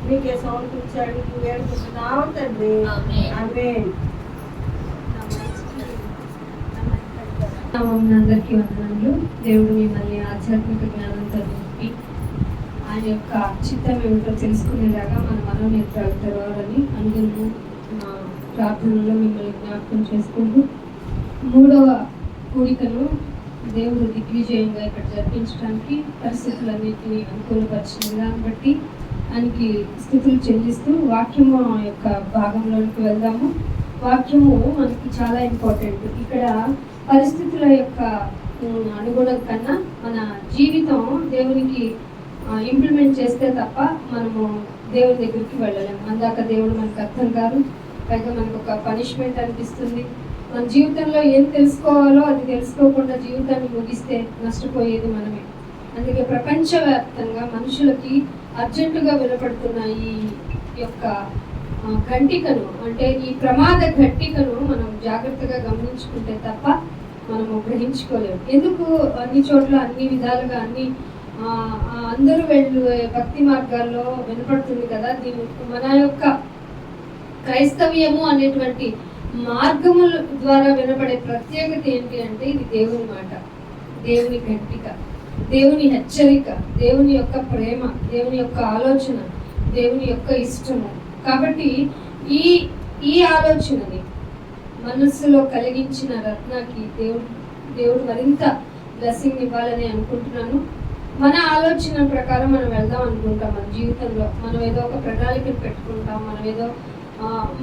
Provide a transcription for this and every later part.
మీకే సమర్పించాడు వేడుకుంటున్నాం తండ్రి. ఆమేన్. అందరికీ వందనాలు. దేవుడు మిమ్మల్ని ఆధ్యాత్మిక జ్ఞానంతో నింపి ఆయన యొక్క చిత్తం ఏమిటో తెలుసుకునేలాగా మన మనోనేత్రాలు తెరవాలని అందరూ ప్రార్థనలో మిమ్మల్ని జ్ఞాపకం చేసుకుంటూ 3వ కూడికను దేవుడు దిగ్విజయంగా ఇక్కడ జరిపించడానికి పరిస్థితులన్నింటినీ అనుకూలపరిచిన విధానం బట్టి ఆయనకి స్తుతులు చెల్లిస్తూ వాక్యము యొక్క భాగంలోనికి వెళ్దాము. వాక్యము మనకి చాలా ఇంపార్టెంట్. ఇక్కడ పరిస్థితుల యొక్క అనుగుణం కన్నా మన జీవితం దేవునికి ఇంప్లిమెంట్ చేస్తే తప్ప మనము దేవుని దగ్గరికి వెళ్ళలేము. అందాక దేవుడు మనకు అర్థం కాదు, పైగా మనకు ఒక పనిష్మెంట్ అనిపిస్తుంది. మన జీవితంలో ఏం తెలుసుకోవాలో అది తెలుసుకోకుండా జీవితాన్ని ముగిస్తే నష్టపోయేది మనమే. అందుకే ప్రపంచవ్యాప్తంగా మనుషులకి అర్జెంటుగా వినపడుతున్న ఈ యొక్క ఘంటికను, అంటే ఈ ప్రమాద ఘంటికను మనం జాగ్రత్తగా గమనించుకుంటే తప్ప మనము గ్రహించుకోలేము. ఎందుకు అన్ని చోట్ల అన్ని విధాలుగా అందరూ భక్తి మార్గాల్లో వినపడుతుంది కదా. దీని మన యొక్క క్రైస్తవ్యము అనేటువంటి మార్గముల ద్వారా వినపడే ప్రత్యేకత ఏంటి అంటే ఇది దేవుని మాట, దేవుని ఘంటిక, దేవుని హెచ్చరిక, దేవుని యొక్క ప్రేమ, దేవుని యొక్క ఆలోచన, దేవుని యొక్క ఇష్టము. కాబట్టి ఈ ఆలోచనని మనస్సులో కలిగించిన రత్నకి దేవుడు మరింత బ్లెస్సింగ్ ఇవ్వాలని అనుకుంటున్నాను. మన ఆలోచన ప్రకారం మనం వెళ్దాం అనుకుంటాం. మన జీవితంలో మనం ఏదో ఒక ప్రణాళికను పెట్టుకుంటాం, మనం ఏదో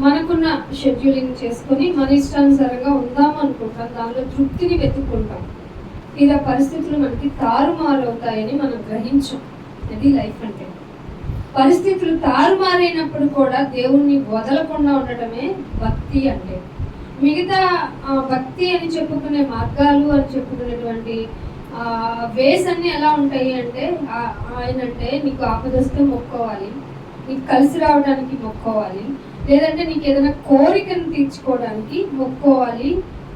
మనకున్న షెడ్యూలింగ్ చేసుకొని మన ఇష్టానుసారంగా ఉందాం అనుకుంటాం, దానిలో తృప్తిని వెతుక్కుంటాం. ఇలా పరిస్థితులు మనకి తారుమారవుతాయని మనం గ్రహించాం. అది లైఫ్ అంటే. పరిస్థితులు తారుమారైనప్పుడు కూడా దేవుణ్ణి వదలకుండా ఉండటమే భక్తి అంటే. మిగతా భక్తి అని చెప్పుకునే మార్గాలు అని చెప్పుకునేటువంటి వేస్ అన్ని ఎలా ఉంటాయి అంటే, ఆయన అంటే నీకు ఆపదొస్తే మొక్కోవాలి, నీకు కలిసి రావడానికి మొక్కోవాలి, లేదంటే నీకు ఏదైనా కోరికను తీర్చుకోవడానికి మొక్కోవాలి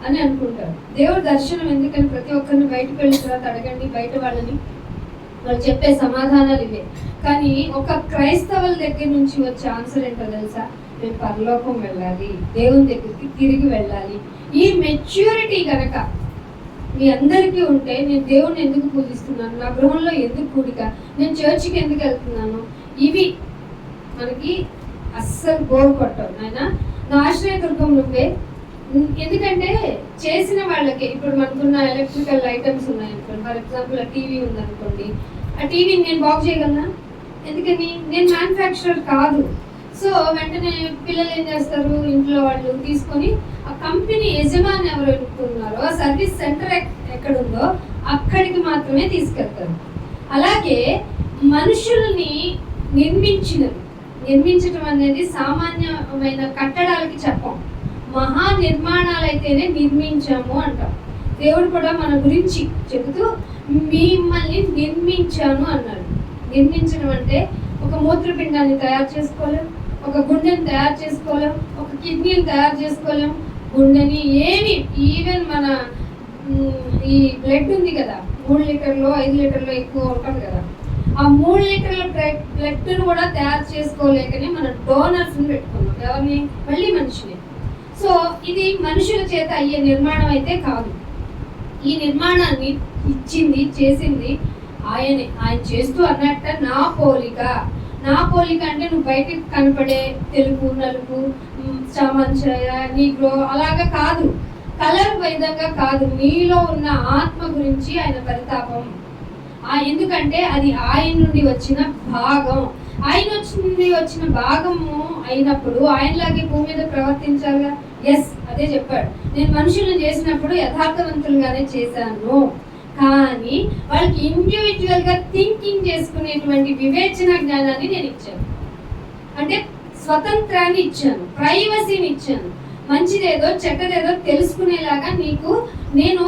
అని అనుకుంటారు. దేవుడి దర్శనం ఎందుకని ప్రతి ఒక్కరిని బయటకు వెళ్ళిన తర్వాత అడగండి, బయట వాళ్ళు చెప్పే సమాధానాలు ఇవే. కానీ ఒక క్రైస్తవుల దగ్గర నుంచి వచ్చే ఆన్సర్ ఏంటో తెలుసా? మేము పరలోకం వెళ్ళాలి, దేవుని దగ్గరికి తిరిగి వెళ్ళాలి. ఈ మెచ్యూరిటీ కనుక మీ అందరికీ ఉంటే, నేను దేవుణ్ణి ఎందుకు పూజిస్తున్నాను, నా గృహంలో ఎందుకు కూడిక, నేను చర్చికి ఎందుకు వెళ్తున్నాను, ఇవి మనకి అస్సలు బోర్ కొట్టవు. నాయన నా ఆశ్రయదుర్గం నువ్వే. ఎందుకంటే చేసిన వాళ్ళకి ఇప్పుడు మనకున్న ఎలక్ట్రికల్ ఐటమ్స్ ఉన్నాయనుకోండి, ఫర్ ఎగ్జాంపుల్ ఆ టీవీ ఉందనుకోండి, ఆ టీవీని నేను బాగు చేయగలనా? ఎందుకని? నేను మ్యానుఫ్యాక్చరర్ కాదు. సో వెంటనే పిల్లలు ఏం చేస్తారు, ఇంట్లో వాళ్ళు తీసుకొని ఆ కంపెనీ యజమాని ఎవరు ఎన్నుకున్నారో ఆ సర్వీస్ సెంటర్ ఎక్కడుందో అక్కడికి మాత్రమే తీసుకెళ్తారు. అలాగే మనుషుల్ని నిర్మించడం అనేది సామాన్యమైన కట్టడాలకి చెప్పం, మహా నిర్మాణాలైతేనే నిర్మించాము అంటాం. దేవుడు కూడా మన గురించి చెబుతూ మిమ్మల్ని నిర్మించాను అన్నాడు. నిర్మించడం అంటే ఒక మూత్రపిండాన్ని తయారు చేసుకోలేం, ఒక గుండెని తయారు చేసుకోలేం, ఒక కిడ్నీని తయారు చేసుకోలేం, గుండెని ఏమి, ఈవెన్ మన ఈ బ్లడ్ ఉంది కదా, 3 లీటర్లో 5 లీటర్లో ఎక్కువ ఉంటుంది కదా, ఆ 3 లీటర్ల బ్లడ్ను కూడా తయారు చేసుకోలేకనే మన డోనర్స్ని పెట్టుకున్నాం. ఎవరిని? మళ్ళీ మనిషిని. సో ఇది మనుషుల చేత అయ్యే నిర్మాణం అయితే కాదు. ఈ నిర్మాణాన్ని చేసింది ఆయనే. ఆయన చేస్తూ అన్నట్ట నా పోలిక అంటే నువ్వు బయటకు కనపడే తెలుపు, నలుపు, చామంచాయ, నీగ్రో అలాగా కాదు, కలర్ విధంగా కాదు, నీలో ఉన్న ఆత్మ గురించి ఆయన పరితాపం. ఎందుకంటే అది ఆయన నుండి వచ్చిన భాగం. ఆయన వచ్చిన భాగము అయినప్పుడు ఆయనలాగే భూమి మీద ప్రవర్తించాలిగా. ఎస్, అదే చెప్పాడు, నేను మనుషులను చేసినప్పుడు యథార్థవంతులుగానే చేశాను, కానీ వాళ్ళకి ఇండివిజువల్ గా థింకింగ్ చేసుకునేటువంటి వివేచన జ్ఞానాన్ని నేను ఇచ్చాను. అంటే స్వతంత్రాన్ని ఇచ్చాను, ప్రైవసీని ఇచ్చాను, మంచిదేదో చెడ్డదేదో తెలుసుకునేలాగా నేను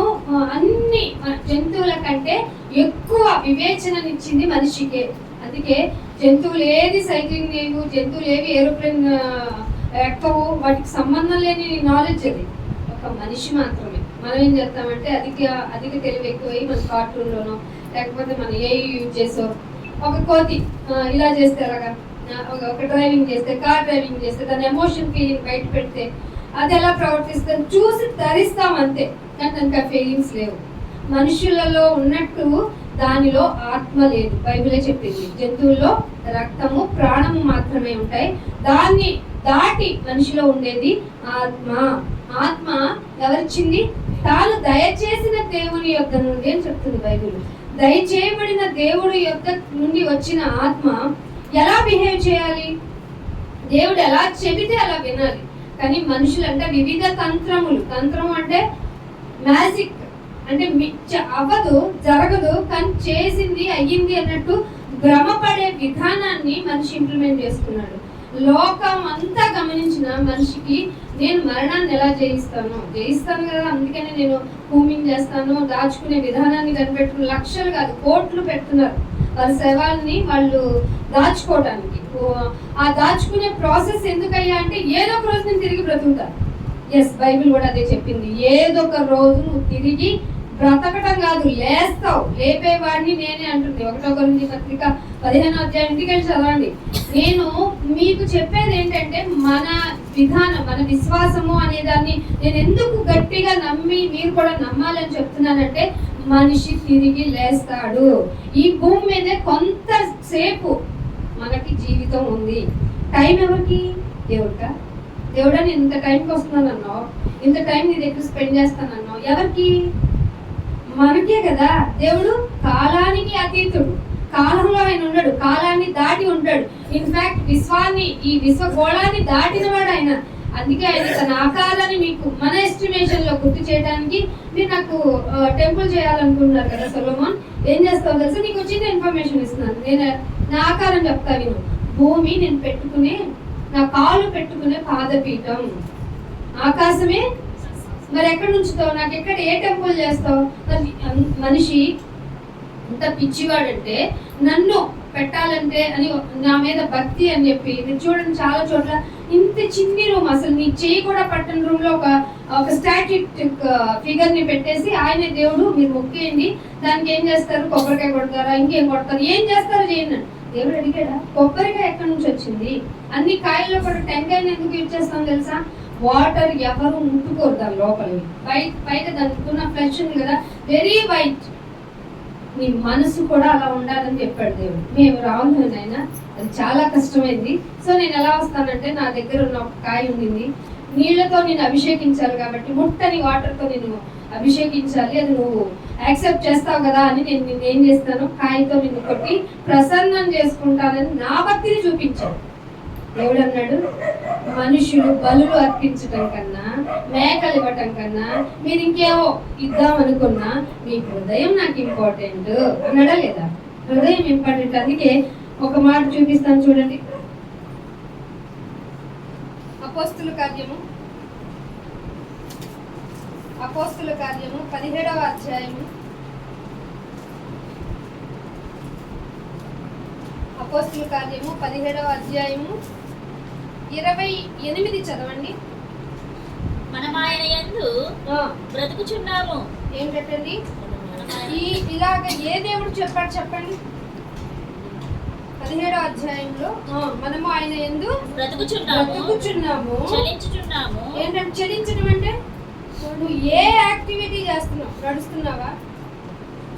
అన్ని జంతువుల కంటే ఎక్కువ వివేచననిచ్చింది మనిషికే. అందుకే జంతువులు ఏది సైక్లింగ్ లేవు, జంతువులు ఏవి ఏరోప్లేన్ ఎక్కవు, వాటికి సంబంధం లేని నాలెడ్జ్ అది ఒక మనిషి మాత్రమే. మనం ఏం చేస్తామంటే అధిక తెలివి ఎక్కువై మన కార్టూన్లోనో లేకపోతే మన ఏఐ యూజ్ చేసో ఒక కోతి ఇలా చేస్తే ఎలాగా, ఒక డ్రైవింగ్ చేస్తే, కార్ డ్రైవింగ్ చేస్తే దాని ఎమోషన్ ఫీలింగ్ బయట పెడితే అది ఎలా ప్రవర్తిస్తుంది చూసి ధరిస్తాం అంతే, కానీ దానికి ఆ ఫీలింగ్స్ లేవు. మనుషులలో ఉన్నట్టు దానిలో ఆత్మ లేదు. బైబిలే చెప్పింది, జంతువుల్లో రక్తము ప్రాణము మాత్రమే ఉంటాయి, దాన్ని దాటి మనిషిలో ఉండేది ఆత్మ. ఆత్మ ఎవరిచ్చింది? తాను దయచేసిన దేవుని యొక్క నుండి అని చెప్తుంది బైబిల్. దయచేయబడిన దేవుడి యొక్క నుండి వచ్చిన ఆత్మ ఎలా బిహేవ్ చేయాలి? దేవుడు ఎలా చెబితే అలా వినాలి. కానీ మనుషులంటే వివిధ తంత్రములు, తంత్రం అంటే మ్యాజిక్, అంటే అవ్వదు, జరగదు, కానీ చేసింది అయ్యింది అన్నట్టు భ్రమపడే విధానాన్ని మనిషి ఇంప్లిమెంట్ చేసుకున్నాడు. లోకం అంతా గమనించిన మనిషికి నేను మరణాన్ని ఎలా జయిస్తాను కదా, అందుకనే నేను హోమింగ్ చేస్తాను, దాచుకునే విధానాన్ని కనిపెట్టుకుని లక్షలు కాదు కోట్లు పెడుతున్నారు వాళ్ళ శవాల్ని వాళ్ళు దాచుకోవడానికి. ఆ దాచుకునే ప్రాసెస్ ఎందుకయ్యా అంటే ఏదో ఒక రోజు నేను తిరిగి బ్రతుకుతాను. ఎస్, బైబిల్ కూడా అదే చెప్పింది, ఏదో ఒక రోజు నువ్వు తిరిగి బ్రతకటం కాదు, లేస్తావు, లేపేవాడిని నేనే అంటుంది 1 కొరింథీ పత్రిక 15వ అధ్యాయం. ఇంటికి వెళ్ళి చదవండి. నేను మీకు చెప్పేది ఏంటంటే మన విధానం, మన విశ్వాసము అనే దాన్ని నేను ఎందుకు గట్టిగా నమ్మి మీరు కూడా నమ్మాలని చెప్తున్నానంటే మనిషి తిరిగి లేస్తాడు. ఈ భూమి మీదే కొంతసేపు మనకి జీవితం ఉంది. టైం ఎవరికి? దేవుడికా? దేవుడా నేను ఇంత టైంకి వస్తున్నానన్నావు, ఇంత టైం నీ దగ్గర స్పెండ్ చేస్తానన్నావు, ఎవరికి? మనకే కదా. దేవుడు కాలానికి అతీతుడు, కాలంలో ఆయన ఉండడు, కాలాన్ని దాటి ఉంటాడు. ఇన్ఫాక్ట్ విశ్వాన్ని, ఈ విశ్వగోళాన్ని దాటిన వాడు ఆయన. అందుకే ఆయన తన ఆకారాన్ని మీకు మన ఎస్టిమేషన్ లో గుర్తు చేయడానికి, మీరు నాకు టెంపుల్ చేయాలనుకుంటున్నారు కదా సొలొమోన్, ఏం చేస్తావు తెలుసా? నీకు వచ్చిన ఇన్ఫర్మేషన్ ఇస్తున్నాను, నేను నా ఆకారం చెప్తా విను. భూమి నేను పెట్టుకునే, నా కాలు పెట్టుకునే పాదపీఠం, ఆకాశమే మరి ఎక్కడి నుంచుతావు? నాకు ఎక్కడ ఏ టెంపుల్ చేస్తావు? మనిషి ఎంత పిచ్చివాడంటే నన్ను పెట్టాలంటే అని నా మీద భక్తి అని చెప్పి, మీరు చూడండి చాలా చోట్ల ఇంత చిన్ని రూమ్, అసలు నీ చేయి కూడా పట్టని రూమ్ లో ఒక స్టాట్యూట్ ఫిగర్ ని పెట్టేసి ఆయనే దేవుడు, మీరు మొక్కేయండి, దానికి ఏం చేస్తారు? కొబ్బరికాయ కొడతారా, ఇంకేం కొడతారు, ఏం చేస్తారో చేయండి. దేవుడు అడిగాడా? కొబ్బరికాయ ఎక్కడి నుంచి వచ్చింది? అన్ని కాయల్లో కూడా టెంకాయని ఎందుకు యూజ్ చేస్తాం తెలుసా? వాటర్ ఎవరు ముట్టుకోరు దాని లోపలికి, బయట దానికి ఉన్న ఫ్లెష్ ఉంది కదా, వెరీ వైట్. నీ మనసు కూడా అలా ఉండాలని చెప్పాడు దేవుడు. మేము రావాలి అయినా అది చాలా కష్టమైంది. సో నేను ఎలా వస్తానంటే, నా దగ్గర ఉన్న ఒక కాయ ఉండింది, నీళ్లతో నేను అభిషేకించాలి కాబట్టి ముట్టని వాటర్తో నేను అభిషేకించాలి, అది నువ్వు యాక్సెప్ట్ చేస్తావు కదా అని నేను ఏం చేస్తాను, కాయతో నిన్ను కొట్టి ప్రసన్నం చేసుకుంటానని నా భక్తిని చూపించాడు. దేవుడు అన్నాడు, మనుషులు బలులు అర్పించటం కన్నా, మేకలు ఇవ్వటం కన్నా, మీరు ఇంకేమో ఇద్దాం అనుకున్నా మీ హృదయం నాకు ఇంపార్టెంట్ అన్నాడా లేదా? హృదయం ఇంపార్టెంట్. అందుకే ఒక మాట చూపిస్తాను చూడండి. అపోస్తుల కార్యము 17వ అధ్యాయము, అపోస్తుల కార్యము 17వ అధ్యాయము 28 చదవండి. మనం ఆయన యందు బ్రతుకుచున్నాము. ఏంటండి ఇలాగ ఏ దేవుడు చెప్పాడు చెప్పండి? 17వ అధ్యాయంలో మనము ఆయన యందు బ్రతుకుచున్నాము, చలించుచున్నాము. ఏంటంటే చలించడం అంటే నువ్వు ఏ యాక్టివిటీ చేస్తున్నావు? నడుస్తున్నావా,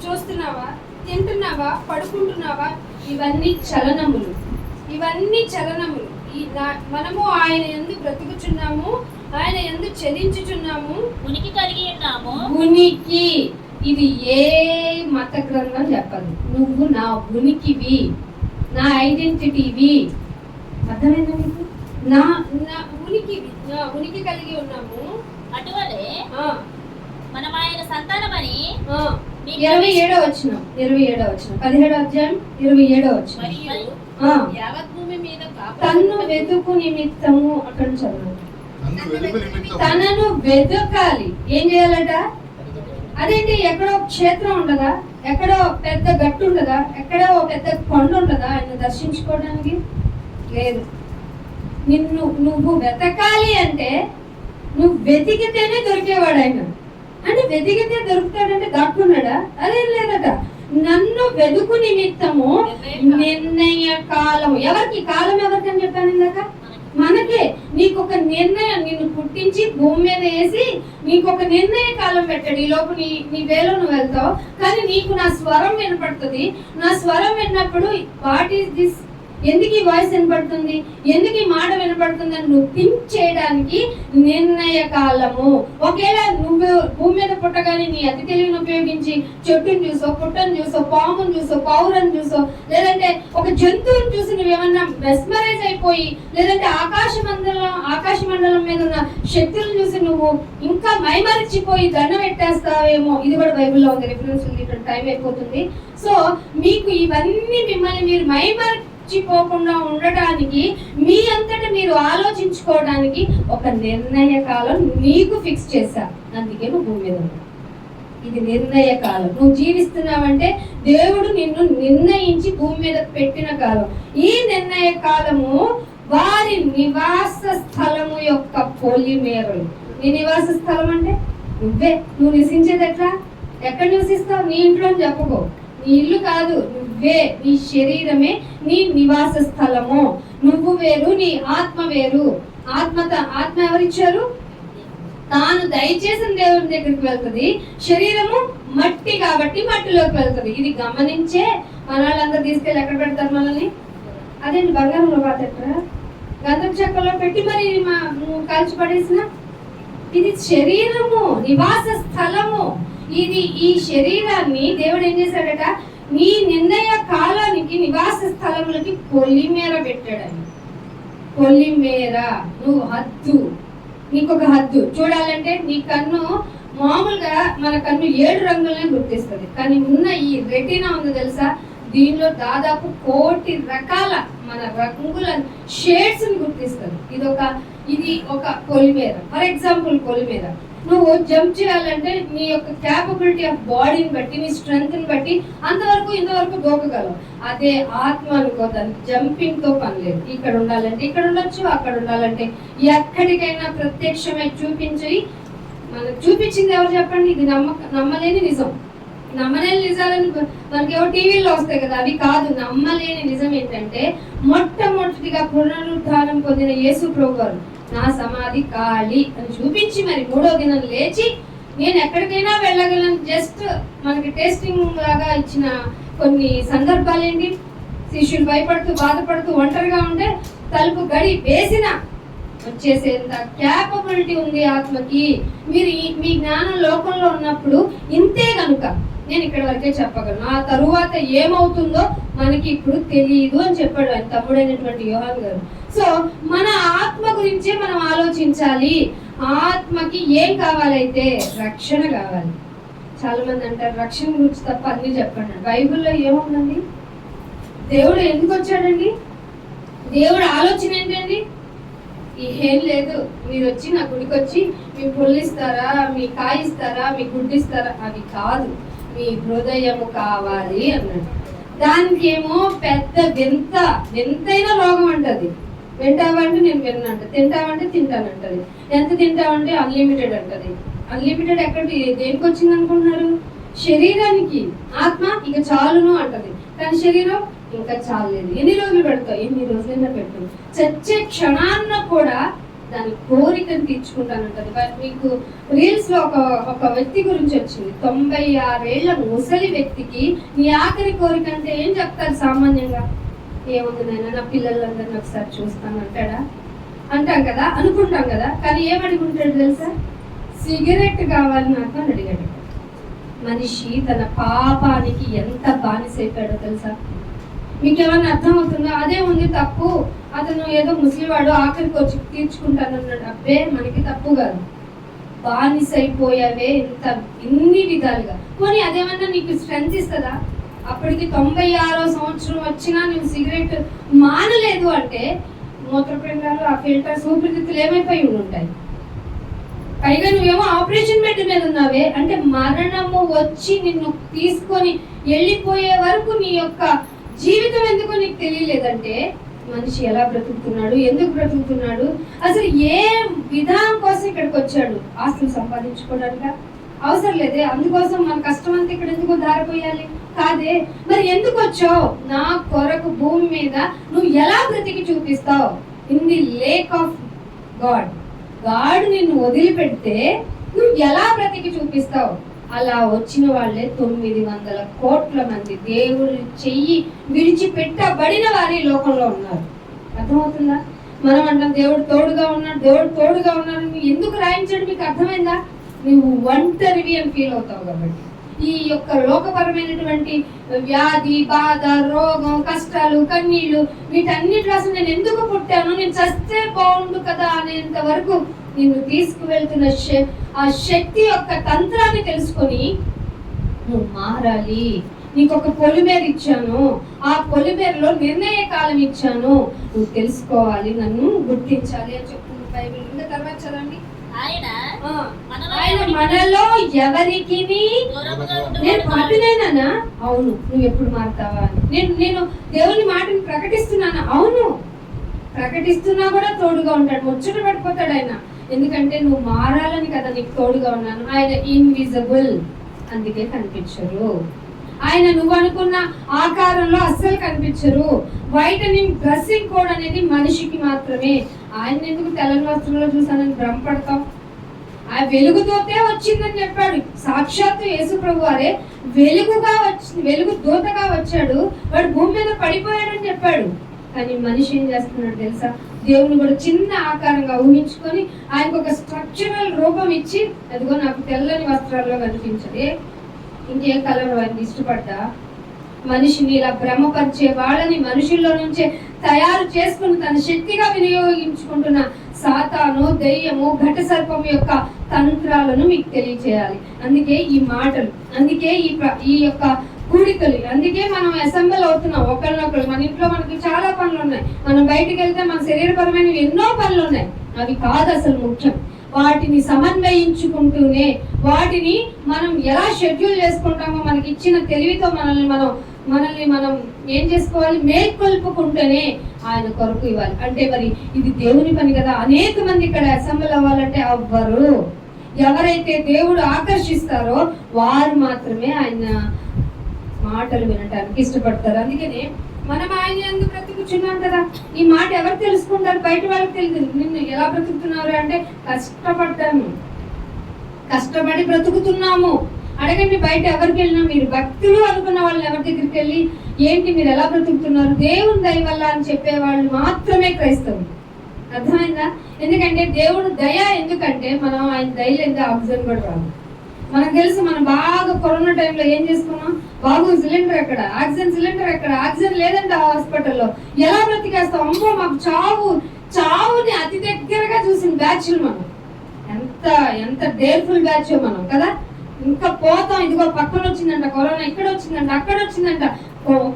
చూస్తున్నావా, తింటున్నావా, పడుకుంటున్నావా? ఇవన్నీ చలనములు, ఇవన్నీ చలనములు. మనము ఆయన యందు బ్రతుకుచున్నాము, ఆయన యందు చలించుచున్నాము, ఉనికి కలిగి ఉన్నాము. ఉనికి, ఇది ఏ మత గ్రంథం చెప్పదు. నువ్వు నా ఉనికివి, నా ఐడెంటిటీవి. అర్థమైందా మీకు? నా ఉనికివి, నా ఉనికి కలిగి ఉన్నాము. అటువలే మనం ఆయన సంతానమని 27వ వచనం 17వ అధ్యాయం 27వ వచనం. తన్ను వెతుకు నిమిత్తము, అక్కడ చదవండి. తనను వెతకాలి. ఏం చేయాలట? అదేంటి, ఎక్కడో క్షేత్రం ఉండదా, ఎక్కడో పెద్ద గట్టు ఉండదా, ఎక్కడో పెద్ద కొండ ఉండదా ఆయన దర్శించుకోవడానికి? లేదు. నువ్వు వెతకాలి అంటే నువ్వు వెతికితేనే దొరికేవాడు ఆయన. అంటే వెతికితే దొరుకుతాడంటే దాక్కున్నాడా? అదేం లేదట. నన్ను వెదుకు నిమిత్తము నిర్ణయ కాలం. ఎవరికి కాలం? ఎవరికని చెప్పాను ఇందాక? మనకే. నీకు ఒక నిర్ణయం, నిన్ను పుట్టించి భూమి మీద వేసి నీకు ఒక నిర్ణయ కాలం పెట్టాడు. ఈ లోపు నీ వేలో నువ్వు వెళ్తావు, కానీ నీకు నా స్వరం వినపడుతుంది. నా స్వరం విన్నప్పుడు వాట్ ఈస్ దిస్, ఎందుకు ఈ వాయిస్ వినపడుతుంది, ఎందుకు ఈ మాట వినపడుతుంది అని నువ్వు థింక్ చేయడానికి నిర్ణయ కాలము. ఒకవేళ నువ్వు భూమి మీద పుట్టగానే నీ అతి తెలివిని ఉపయోగించి చెట్టును చూసో, పుట్టను చూసో, పామును చూసో, పౌరను చూసో, లేదంటే ఒక జంతువుని చూసి నువ్వేమన్నా మెస్మరైజ్ అయిపోయి, లేదంటే ఆకాశ మండలం మీద ఉన్న శక్తులను చూసి నువ్వు ఇంకా మైమరిచిపోయి దండం పెట్టేస్తావేమో. ఇది కూడా బైబిల్లో ఉంది, రిఫరెన్స్ ఉంది. ఇక్కడ టైం అయిపోతుంది. సో మీకు ఇవన్నీ మిమ్మల్ని మీరు మైమరిచిపోకుండా ఉండటానికి, మీ అంతటా మీరు ఆలోచించుకోవడానికి ఒక నిర్ణయ కాలం నీకు ఫిక్స్ చేశా. అందుకే నువ్వు భూమి మీద ఉన్నావు. ఇది నిర్ణయ కాలం. నువ్వు జీవిస్తున్నావంటే దేవుడు నిన్ను నిర్ణయించి భూమి మీద పెట్టిన కాలం. ఈ నిర్ణయ కాలము వారి నివాస స్థలము యొక్క పొలిమేరలు. నీ నివాస స్థలం అంటే నువ్వే. నువ్వు నివసించేది ఎట్లా? ఎక్కడ నివసిస్తావు? నీ ఇంట్లో అని చెప్పుకో. నీ ఇల్లు కాదు, నువ్వే. నీ శరీరమే నీ నివాస స్థలము. నువ్వు వేరు, నీ ఆత్మ వేరు. ఆత్మ ఎవరిచ్చారు? తాను దయచేసిన దేవుని దగ్గరికి వెళ్తుంది. శరీరము మట్టి కాబట్టి మట్టిలోకి వెళ్తుంది. ఇది గమనించే మన వాళ్ళందరూ తీసుకెళ్ళి ఎక్కడ పెడతారు మనల్ని? అదేంటి బంగారంలో పాతెట్టరా, గంధం చెక్కలో పెట్టి మరి కాల్చి పడేసిన. ఇది శరీరము, నివాస స్థలము. ఇది ఈ శరీరాన్ని దేవుడు ఏం చేశాడట? నీ నిర్ణయ కాలానికి నివాస స్థలములకి పొలిమేర పెట్టాడని. పొలిమేర, నువ్వు హద్దు. నీకొక హద్దు. చూడాలంటే నీ కన్ను మామూలుగా మన కన్ను 7 రంగులనే గుర్తిస్తుంది, కానీ ఉన్న ఈ రెటీనా ఉంది తెలుసా, దీనిలో దాదాపు 1,000,000 రకాల మన రంగుల షేడ్స్ ని గుర్తిస్తుంది. ఇది ఒక పొలిమేర. ఫర్ ఎగ్జాంపుల్, పొలిమేర నువ్వు జంప్ చేయాలంటే నీ యొక్క క్యాపబిలిటీ ఆఫ్ బాడీని బట్టి, నీ స్ట్రెంగ్త్ ని బట్టి అంతవరకు ఇంతవరకు దూకగలవు. అదే ఆత్మ అనుకో, దానికి జంపింగ్ తో పని లేదు. ఇక్కడ ఉండాలంటే ఇక్కడ ఉండొచ్చు, అక్కడ ఉండాలంటే ఎక్కడికైనా ప్రత్యక్షమై మనకు చూపించింది ఎవరు చెప్పండి? ఇది నమ్మలేని నిజం. నమ్మలేని నిజాలని మనకి ఏవో టీవీలో వస్తాయి కదా, అవి కాదు. నమ్మలేని నిజం ఏంటంటే, మొట్టమొదటిగా పునరుద్ధానం పొందిన యేసు ప్రభు వారు నా సమాధి ఖాళీ అని చూపించి మరి 3వ దినం లేచి నేను ఎక్కడికైనా వెళ్ళగలను. జస్ట్ మనకి టెస్టింగ్ లాగా ఇచ్చిన కొన్ని సందర్భాలు ఏంటి? శిష్యులు భయపడుతూ బాధపడుతూ ఒంటరిగా ఉంటే తలుపు గడి వేసిన వచ్చేసేంత క్యాపబిలిటీ ఉంది ఆత్మకి. మీరు మీ జ్ఞానం లోకంలో ఉన్నప్పుడు ఇంతే కనుక నేను ఇక్కడ వరకే చెప్పగలను. ఆ తరువాత ఏమవుతుందో మనకి ఇప్పుడు తెలియదు అని చెప్పాడు ఆయన తమ్ముడైనటువంటి యోహాన్ గారు. సో మన ఆత్మ గురించే మనం ఆలోచించాలి. ఆత్మకి ఏం కావాలైతే? రక్షణ కావాలి. చాలా మంది అంటారు రక్షణ గురించి తప్ప అన్ని చెప్పండి. బైబిల్లో ఏముందండి? దేవుడు ఎందుకు వచ్చాడండి? దేవుడు ఆలోచన ఏంటండి? ఏం లేదు. మీరు వచ్చి నా గుడికి వచ్చి మీ పుల్లిస్తారా, మీ కాయిస్తారా, మీ గుడ్డిస్తారా, అవి కాదు. మీ హృదయము కావాలి అన్నాడు. దానికి ఏమో పెద్ద వింతైన రోగం అంటది. వింటావంటే నేను విన్నంట, తింటావంటే తింటానంటది. ఎంత తింటావంటే అన్లిమిటెడ్ అంటది. అన్లిమిటెడ్ ఎక్కడ దేనికి వచ్చింది అనుకుంటున్నారు? శరీరానికి. ఆత్మ ఇక చాలును అంటది, కానీ శరీరం ఇంకా చాలేదు. ఎన్ని రోజులు పెడతావు? ఎన్ని రోజులైనా పెట్టు. చచ్చే క్షణాన్న కూడా దాని కోరికను తీర్చుకుంటానంటది. మీకు రీల్స్ లో ఒక వ్యక్తి గురించి వచ్చింది. 96 ఏళ్ల ముసలి వ్యక్తికి నీ ఆఖరి కోరిక అంటే ఏం చెప్తారు సామాన్యంగా? ఏముంది నాయన, నా పిల్లలందరినీ ఒకసారి చూస్తాను అంటాడా? అంటాం కదా, అనుకుంటాం కదా. కానీ ఏమడుగుంటాడు తెలుసా? సిగరెట్ కావాలి నాకు అని అడిగాడు. మనిషి తన పాపానికి ఎంత బానిసైపోయాడో తెలుసా? మీకేమన్నా అర్థమవుతుందా? అదే ఉంది తప్పు. అతను ఏదో ముసలివాడు ఆఖరికి వచ్చి తీర్చుకుంటానన్నాడు. అబ్బే, మనకి తప్పు కాదు. బానిసైపోయావే ఇన్ని విధాలుగా. పోనీ అదేమన్నా నీకు స్ట్రెంత్ ఇస్తుందా? అప్పటికి 96వ సంవత్సరం వచ్చినా నువ్వు సిగరెట్ మానలేదు అంటే మూత్రపిండాలు, ఆ ఫిల్టర్స్, ఊపిరితిత్తులు ఏమైపోయి ఉంటాయి. పైగా నువ్వేమో ఆపరేషన్ బెడ్ మీద ఉన్నావే అంటే మరణము వచ్చి నిన్ను తీసుకొని వెళ్ళిపోయే వరకు నీ యొక్క జీవితం ఎందుకో నీకు తెలియలేదంటే మనిషి ఎలా బ్రతుకుతున్నాడు, ఎందుకు బ్రతుకుతున్నాడు, అసలు ఏ విధానం కోసం ఇక్కడికి వచ్చాడు? ఆస్తులు సంపాదించుకోవడానికి అవసరం లేదే. అందుకోసం మన కష్టం అంతా ఇక్కడ ఎందుకు దారిపోయాలి? కాదే, మరి ఎందుకు వచ్చావు? నా కొరకు భూమి మీద నువ్వు ఎలా బ్రతికి చూపిస్తావు? In the lake of God, God నిన్ను వదిలిపెడితే నువ్వు ఎలా బ్రతికి చూపిస్తావు? అలా వచ్చిన వాళ్ళే 900 కోట్ల మంది దేవుడు చెయ్యి విడిచిపెట్టబడిన వారి లోకంలో ఉన్నారు. అర్థమవుతుందా? మనం అంటాం దేవుడు తోడుగా ఉన్నాడు, దేవుడు తోడుగా ఉన్నాడు. నువ్వు ఎందుకు రాయించాడు? మీకు అర్థమైందా? నువ్వు ఒంటరివి అని ఫీల్ అవుతావు కాబట్టి. ఈ యొక్క లోకపరమైనటువంటి వ్యాధి, బాధ, రోగం, కష్టాలు, కన్నీళ్లు, వీటన్నిటి అసలు నేను ఎందుకు పుట్టాను, నేను చస్తే బాగుండు కదా అనేంత వరకు నిన్ను తీసుకువెళ్తున్న ఆ శక్తి యొక్క తంత్రాన్ని తెలుసుకొని నువ్వు మారాలి. నీకు ఒక పొలిమేర ఇచ్చాను, ఆ పొలిమేరలో నిర్ణయ కాలం ఇచ్చాను, నువ్వు తెలుసుకోవాలి, నన్ను గుర్తించాలి అని చెప్తుంది బైబిల్. ఇంకా తర్వాత చదవండి. ఆయన మనలో ఎవరికి నేను పాపినేనా? అవును. నువ్వు ఎప్పుడు మారుతావా? నేను దేవుని మాటని ప్రకటిస్తున్నాను. అవును, ప్రకటిస్తున్నా కూడా తోడుగా ఉంటాడు, ముచ్చట పడిపోతాడు ఆయన. ఎందుకంటే నువ్వు మారాలని కదా నీకు తోడుగా ఉన్నాను. ఆయన ఇన్విజిబుల్, అందుకే కనిపించరు. ఆయన నువ్వు అనుకున్న ఆకారంలో అస్సలు కనిపించరు. వైటనింగ్ డ్రెస్సింగ్ కోడ్ అనేది మనిషికి మాత్రమే. ఆయన ఎందుకు తెల్లని వస్త్రంలో చూసానని భ్రమపడతాం? ఆ వెలుగుతోటే వచ్చిందని చెప్పాడు. సాక్షాత్తు యేసు ప్రభు వారే వెలుగు దూతగా వచ్చాడు, వాడు భూమి మీద పడిపోయాడని చెప్పాడు. కానీ మనిషి ఏం చేస్తున్నాడు తెలుసా? దేవుని కూడా చిన్న ఆకారంగా ఊహించుకొని ఆయనకు ఒక స్ట్రక్చరల్ రూపం ఇచ్చి, అదిగో నాకు తెల్లని వస్త్రాల్లో కనిపించదే, ఇంకే కలర్ వాడిని ఇష్టపడ్డా? మనిషిని ఇలా భ్రమపరిచే వాళ్ళని మనుషుల్లో నుంచే తయారు చేసుకుని తన శక్తిగా వినియోగించుకుంటున్న సాతాను, దెయ్యము, ఘట సర్పం యొక్క తంత్రాలను మీకు తెలియచేయాలి. అందుకే ఈ మాటలు, అందుకే ఈ యొక్క కూడికలు, అందుకే మనం అసెంబ్ల్ అవుతున్నాం ఒకరినొకరు. మన ఇంట్లో మనకి చాలా పనులు ఉన్నాయి, మనం బయటకు వెళ్తే మన శరీరపరమైన ఎన్నో పనులు ఉన్నాయి. అవి కాదు అసలు ముఖ్యం. వాటిని సమన్వయించుకుంటూనే వాటిని మనం ఎలా షెడ్యూల్ చేసుకుంటామో మనకి ఇచ్చిన తెలివితో మనల్ని మనం ఏం చేసుకోవాలి? మేల్కొల్పుకుంటేనే ఆయన కొరకు ఇవ్వాలి. అంటే మరి ఇది దేవుని పని కదా. అనేక మంది ఇక్కడ అసెంబ్ల్ అవ్వాలంటే అవ్వరు. ఎవరైతే దేవుడు ఆకర్షిస్తారో వారు మాత్రమే ఆయన మాటలు వినటానికి ఇష్టపడతారు. అందుకనే మనం ఆయన ఎందుకు బ్రతుకుచున్నాం కదా. ఈ మాట ఎవరు తెలుసుకుంటారు? బయట వాళ్ళకి తెలియదు. నిన్ను ఎలా బ్రతుకుతున్నారు అంటే కష్టపడ్డాను, కష్టపడి బ్రతుకుతున్నాము. అడగండి, బయట ఎవరికి వెళ్ళినా మీరు భక్తులు అనుకున్న వాళ్ళని ఎవరి దగ్గరికి వెళ్ళి ఏంటి మీరు ఎలా బ్రతుకుతున్నారు, దేవుని దయ వల్ల అని చెప్పే వాళ్ళు మాత్రమే క్రైస్తవులు. అర్థమైందా? ఎందుకంటే దేవుడు దయ, ఎందుకంటే మనం ఆయన దయ లేదా ఆక్సిజన్ కూడా రాదు. మనకు తెలుసు, మనం బాగా కరోనా టైంలో ఏం చేసుకున్నాం? బాబు సిలిండర్ ఎక్కడ, ఆక్సిజన్ సిలిండర్ ఎక్కడ, ఆక్సిజన్ లేదంటే హాస్పిటల్లో ఎలా బ్రతికేస్తాం? అమ్మో మాకు చావుని అతి దగ్గరగా చూసిన బ్యాచ్లు మనం. ఎంత డేర్ఫుల్ బ్యాచ్ మనం కదా. ఇంకా పోతాం, ఇదిగో పక్కన వచ్చిందంట కరోనా, ఇక్కడ వచ్చిందంట, అక్కడ వచ్చిందంట.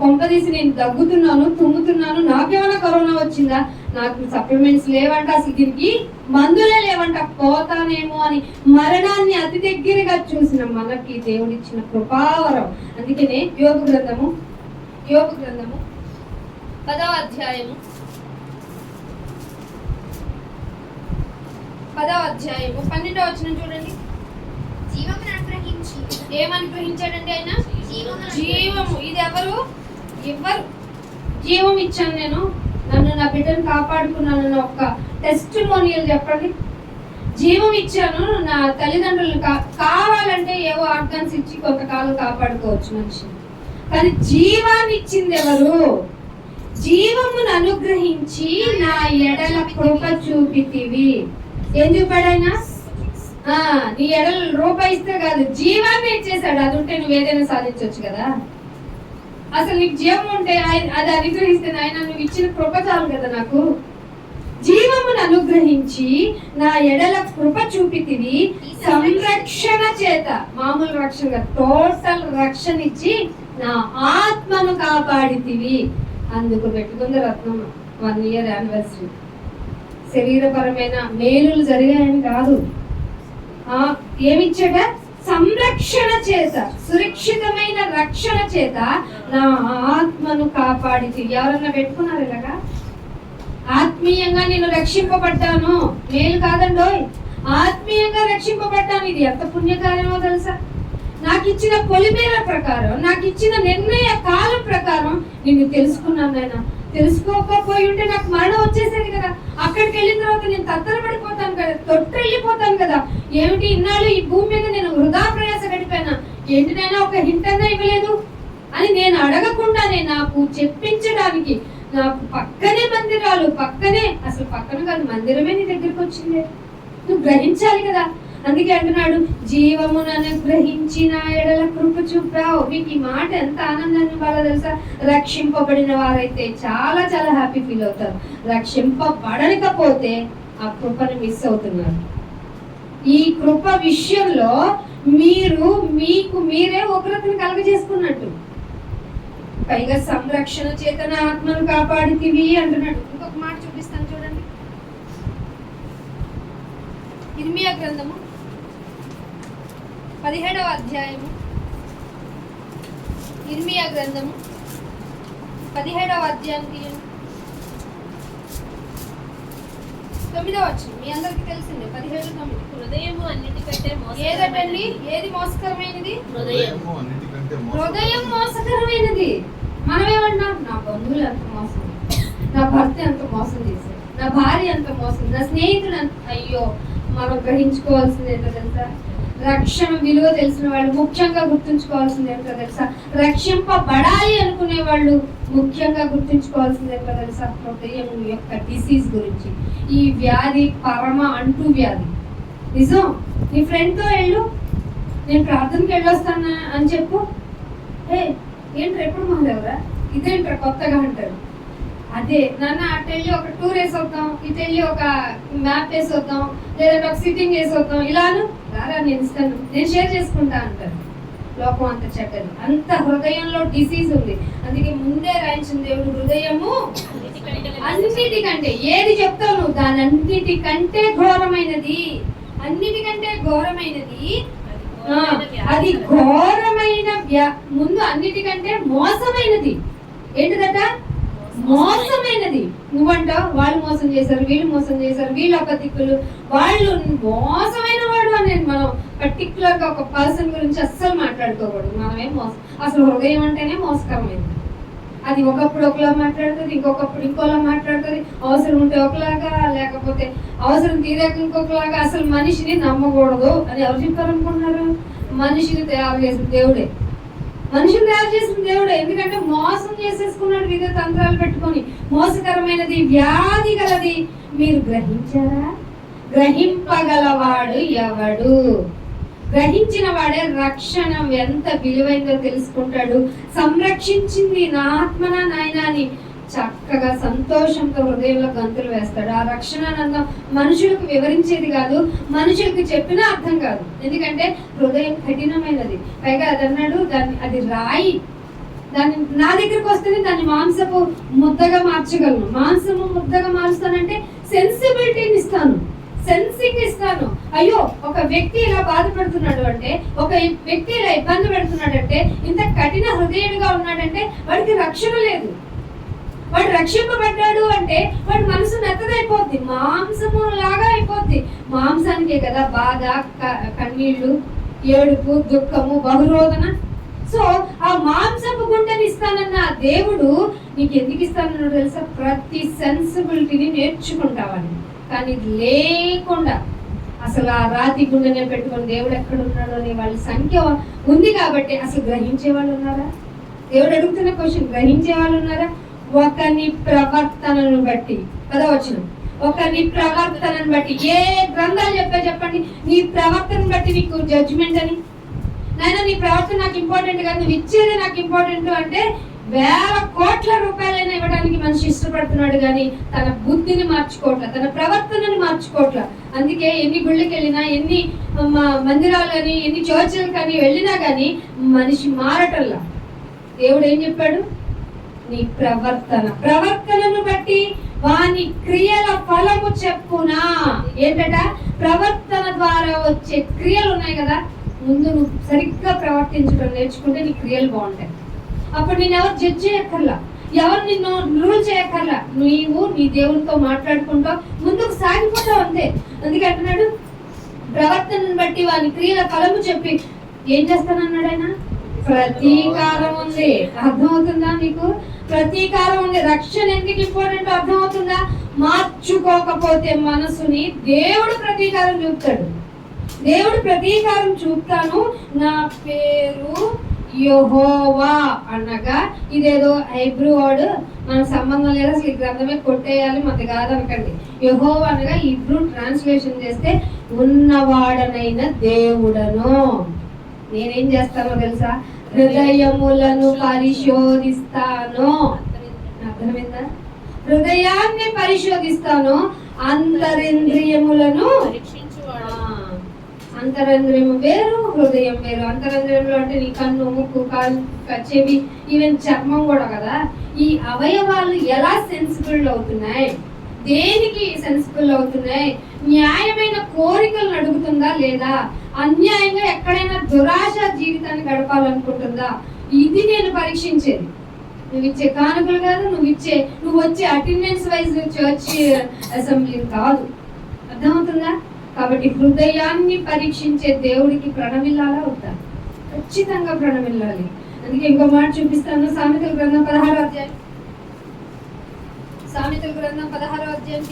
కొంపదీసి నేను దగ్గుతున్నాను, తుమ్ముతున్నాను, నాకేమైనా కరోనా వచ్చిందా, నాకు సప్లిమెంట్స్ లేవంట, అసలు దీనికి మందులే లేవంట, పోతానేమో అని మరణాన్ని అతి దగ్గరగా చూసిన మనకి దేవుడిచ్చిన కృపావరం. అందుకనే యోగ గ్రంథము 10వ అధ్యాయము 12వ వచనం చూడండి. ఏమని గ్రహించాడండి ఆయన? జీవము. ఇది ఎవరు జీవం ఇచ్చాను నేను, నన్ను నా బిడ్డను కాపాడుకున్నాను ఒక్క టెస్టిమోనియల్ చెప్పండి. జీవం ఇచ్చాను, నా తల్లిదండ్రులు కావాలంటే ఏవో ఆర్గన్స్ ఇచ్చి కొంతకాలం కాపాడుకోవచ్చు మనిషిని, కానీ జీవాన్ని ఇచ్చింది ఎవరు? జీవమును అనుగ్రహించి నా ఎడల కృప చూపితివి. ఏం చూపాడు ఆయన? నీ ఎడల రూపాయి ఇస్తే కాదు, జీవాన్ని ఇచ్చేసాడు. అది ఉంటే నువ్వు ఏదైనా సాధించవచ్చు కదా. అసలు నీకు జీవం ఉంటే అది అనుగ్రహిస్తే ఆయన నువ్వు ఇచ్చిన కృప చాలు కదా. నాకు జీవమును అనుగ్రహించి నా ఎడల కృప చూపితివి, సంరక్షణ చేత, మామూలు రక్షణ, టోటల్ రక్షణ ఇచ్చి నా ఆత్మను కాపాడితివి. అందుకు పెట్టుకుంది రత్నం 1 year యానివర్సరీ. శరీరపరమైన మేలులు జరిగాయని కాదు, ఏమిచ్చాడ? సంరక్షణ చేత, సురక్షితమైన రక్షణ చేత నా ఆత్మను కాపాడితి. ఎవరన్నా పెట్టుకున్నారు ఇలాగా? ఆత్మీయంగా నేను రక్షింపబడ్డాను, మేలు కాదండోయ్, ఆత్మీయంగా రక్షింపబడ్డాను. ఇది ఎంత పుణ్యకార్యమో తెలుసా? నాకు ఇచ్చిన పొలిమేర ప్రకారం, నాకు ఇచ్చిన నిర్ణయ కాలం ప్రకారం నిన్ను తెలుసుకున్నాను నాయన. తెలుసుకోకపోయి ఉంటే నాకు మరణం వచ్చేసేది కదా. అక్కడికి వెళ్ళిన తర్వాత నేను తత్తరపడిపోతాను కదా, తొట్టెళ్ళిపోతాను కదా. ఏమిటి ఇన్నాళ్ళు ఈ భూమి మీద నేను వృధా ప్రయాస గడిపానా, ఏంటినైనా ఒక హింట్ అన్నా ఇవ్వలేదు అని నేను అడగకుండానే నాకు చెప్పించడానికి, నాకు పక్కనే మందిరాలు, పక్కనే అసలు పక్కన కాదు మందిరమే నీ దగ్గరికి వచ్చింది. నువ్వు గ్రహించాలి కదా. అందుకే అంటున్నాడు, జీవమునను గ్రహించిన ఎడల కృప చూపావు. మీకు ఈ మాట ఎంత ఆనందాన్ని ఇవ్వాలో తెలుసా? రక్షింపబడిన వారైతే చాలా చాలా హ్యాపీ ఫీల్ అవుతారు. రక్షింపబడకపోతే ఆ కృపను మిస్ అవుతున్నారు. ఈ కృప విషయంలో మీరు మీకు మీరే ఉగ్రతను కలగజేసుకున్నట్టు. పైగా సంరక్షణ చేతన ఆత్మను కాపాడితివి అంటున్నాడు. ఇంకొక మాట చూపిస్తాను చూడండి. ఇర్మియా గ్రంథము 17వ అధ్యాయము. ఇర్మియా గ్రంథము 17వ అధ్యాయం తీయండి. 9వ వచనం మీ అందరికి తెలిసిందే. 17:9. హృదయము అన్నిటికంటే ఏదటండి? ఏది మోసకరమైనది? హృదయం మోసకరమైనది. మనమేమన్నా, నా బంధువులు ఎంత మోసం, నా భర్త ఎంత మోసం చేశారు, నా భార్య ఎంత మోసం, నా స్నేహితుడు ఎంత. అయ్యో, మనం గ్రహించుకోవాల్సింది ఏంటో తెలుసా? రక్షణ విలువ తెలిసిన వాళ్ళు ముఖ్యంగా గుర్తుంచుకోవాల్సింది ఏంటో తెలుసా? రక్షింపబడాలి అనుకునే వాళ్ళు ముఖ్యంగా గుర్తుంచుకోవాల్సింది ఏంటో తెలుసా? హృదయం యొక్క డిసీజ్ గురించి. ఈ వ్యాధి పరమ అంటూ వ్యాధి. నిజం. నీ ఫ్రెండ్తో వెళ్ళు, నేను ప్రార్థనకి వెళ్ళొస్తాను అని చెప్పు. ఏంట్రా ఎప్పుడు మాలేవరా, ఇదేంట్రా కొత్తగా అంటారు. అదే నాన్న అటు వెళ్ళి ఒక టూర్ వేసి వద్దాం, ఇటు వెళ్ళి ఒక మ్యాప్ వేసి వద్దాం, లేదంటే ఒక సిట్టింగ్ వేసి వద్దాం, ఇలాను రారా నేను ఇస్తాను, నేను షేర్ చేసుకుంటా అంటారు. లోకం అంత చెడ్డది, అంత హృదయంలో డిసీజ్ ఉంది. అందుకే ముందే రాయించిన దేవుడు, హృదయము అన్నిటికంటే, ఏది చెప్తావు నువ్వు, దాని అన్నిటికంటే ఘోరమైనది, అన్నిటికంటే ఘోరమైనది, అది ఘోరమైన ముందు అన్నిటికంటే మోసమైనది. ఏంటిదట? మోసమైనది. నువ్వంటావు వాళ్ళు మోసం చేశారు, వీళ్ళు మోసం చేశారు, వీళ్ళు అబద్ధికులు, వాళ్ళు మోసమైన వాడు అని. మనం పర్టికులర్ గా ఒక పర్సన్ గురించి అస్సలు మాట్లాడుకోకూడదు. మనమే మోసం. అసలు హృదయం అంటేనే మోసకరమైంది. అది ఒకప్పుడు ఒకలా మాట్లాడుతుంది, ఇంకొకప్పుడు ఇంకోలా మాట్లాడుతుంది. అవసరం ఉంటే ఒకలాగా, లేకపోతే అవసరం తీరాక ఇంకొకలాగా. అసలు మనిషిని నమ్మకూడదు అని ఎవరు చెప్పారనుకుంటున్నారు? మనిషిని తయారు చేసిన దేవుడే, మనుషులు తయారు చేసిన దేవుడే. ఎందుకంటే మోసం చేసేసుకున్నాడు వివిధ తంత్రాలు పెట్టుకొని. మోసకరమైనది, వ్యాధి గలది. మీరు గ్రహించారా? గ్రహింపగలవాడు ఎవడు? గ్రహించిన వాడే రక్షణ ఎంత విలువైందో తెలుసుకుంటాడు. సంరక్షించింది నా ఆత్మన నాయన అని చక్కగా సంతోషంతో హృదయంలో గంతులు వేస్తాడు. ఆ రక్షణానందం మనుషులకు వివరించేది కాదు, మనుషులకు చెప్పినా అర్థం కాదు. ఎందుకంటే హృదయం కఠినమైనది. పైగా అది అన్నాడు, అది రాయి. దాన్ని నా దగ్గరకు వస్తేనే దాన్ని మాంసపు ముద్దగా మార్చగలను. మాంసము ముద్దగా మారుస్తానంటే సెన్సిబిలిటీని ఇస్తాను, సెన్సింగ్ ఇస్తాను. అయ్యో, ఒక వ్యక్తి ఇలా బాధపడుతున్నాడు అంటే, ఒక వ్యక్తి ఇలా ఇబ్బంది పెడుతున్నాడంటే, ఇంత కఠిన హృదయుడిగా ఉన్నాడంటే వాడికి రక్షణ లేదు. వాడు రక్షింపబడ్డాడు అంటే వాడి మనసు నెత్తదైపోద్ది, మాంసము లాగా అయిపోద్ది. మాంసానికే కదా బాధ, కన్నీళ్లు, ఏడుపు, దుఃఖము, బహురోధన. సో ఆ మాంసపు గుండెని ఇస్తానన్న దేవుడు నీకు ఎందుకు ఇస్తానన్నాడు తెలుసా? ప్రతి సెన్సిబిలిటీని నేర్చుకుంటావని. కానీ ఇది లేకుండా అసలు ఆ రాతి గుండెనే పెట్టుకుని దేవుడు ఎక్కడ ఉన్నాడు అనే వాళ్ళ సంఖ్య ఉంది. కాబట్టి అసలు గ్రహించే వాళ్ళు ఉన్నారా? దేవుడు అడుగుతున్న క్వశ్చన్, గ్రహించే వాళ్ళు ఉన్నారా? ఒకని ప్రవర్తనను బట్టి, 10వ వచనం, ఒకని ప్రవర్తనను బట్టి. ఏ గ్రంథాలు చెప్పండి, నీ ప్రవర్తనను బట్టి నీకు జడ్జిమెంట్ అని. నాయన నీ ప్రవర్తన నాకు ఇంపార్టెంట్ కాదు, నువ్వు ఇచ్చేది నాకు ఇంపార్టెంట్ అంటే వేల కోట్ల రూపాయలైనా ఇవ్వడానికి మనిషి ఇష్టపడుతున్నాడు, కానీ తన బుద్ధిని మార్చుకోవట్ల, తన ప్రవర్తనని మార్చుకోవట్ల. అందుకే ఎన్ని గుళ్ళకి వెళ్ళినా, ఎన్ని మందిరాలు కానీ, ఎన్ని చర్చిలు కానీ వెళ్ళినా కానీ మనిషి మారటల్లా. దేవుడు ఏం చెప్పాడు? నీ ప్రవర్తనను బట్టి వాని క్రియల ఫలము చెప్పునా. ఏంటట? ప్రవర్తన ద్వారా వచ్చే క్రియలు ఉన్నాయి కదా, ముందు నువ్వు సరిగ్గా ప్రవర్తించడం నేర్చుకుంటే నీ క్రియలు బాగుంటాయి. అప్పుడు నేను ఎవరు జడ్జ్ చేయక్కర్లా, ఎవరు నిన్ను రూల్ చేయక్కర్లా. నీవు నీ దేవునితో మాట్లాడుకుంటూ ముందుకు సాగిపోతావు అంతే. అందుకే అంటున్నాడు, ప్రవర్తనను బట్టి వాని క్రియల ఫలము చెప్పి ఏం చేస్తానన్నాడు ఆయన? ప్రతీకారం ఉంది. అర్థమవుతుందా మీకు? ప్రతీకారం ఉంది. రక్షణ ఎందుకు ఇంపార్టెంట్ అర్థమవుతుందా? మార్చుకోకపోతే మనసుని దేవుడు ప్రతీకారం చూపుతాడు. దేవుడు ప్రతీకారం చూపుతాను, నా పేరు యెహోవా అనగా ఇదేదో హైబ్రూ వర్డ్, మనకు సంబంధం లేదు, అసలు ఈ గ్రంథమే కొట్టేయాలి, మనది కాదనకండి. యెహోవా అనగా హీబ్రూ ట్రాన్స్లేషన్ చేస్తే ఉన్నవాడనైన దేవుడను. నేనేం చేస్తానో తెలుసా? హృదయములను పరిశోధిస్తాను. అర్థమైందా? హృదయాన్ని పరిశోధిస్తాను, అంతరింద్రియములను. అంతరంద్రియము వేరు, హృదయం వేరు. అంతరంద్రియంలో అంటే నీ కన్ను, ముక్కు, కాలు, చెవి, ఈవెన్ చర్మం కూడా కదా. ఈ అవయవాలు ఎలా సెన్సిబుల్ అవుతున్నాయి, దేనికి సెన్సిబుల్ అవుతున్నాయి? న్యాయమైన కోరికలను అడుగుతుందా లేదా? అన్యాయంగా ఎక్కడైనా దురాశ జీవితాన్ని గడపాలనుకుంటుందా? ఇది నేను పరీక్షించేది. నువ్వు ఇచ్చే కానుకలు కాదు, నువ్వు వచ్చే అటెండెన్స్ వైజ్ చర్చ్ అసెంబ్లీ కాదు. అర్థమవుతుందా? కాబట్టి హృదయాన్ని పరీక్షించే దేవుడికి ప్రణమిల్లాలా అవుతా? ఖచ్చితంగా ప్రణమిల్లాలి. అందుకే ఇంకో మాట చూపిస్తాను. సామెతల గ్రంథం 16వ అధ్యాయం. సామెతల గ్రంథం 16వ అధ్యాయం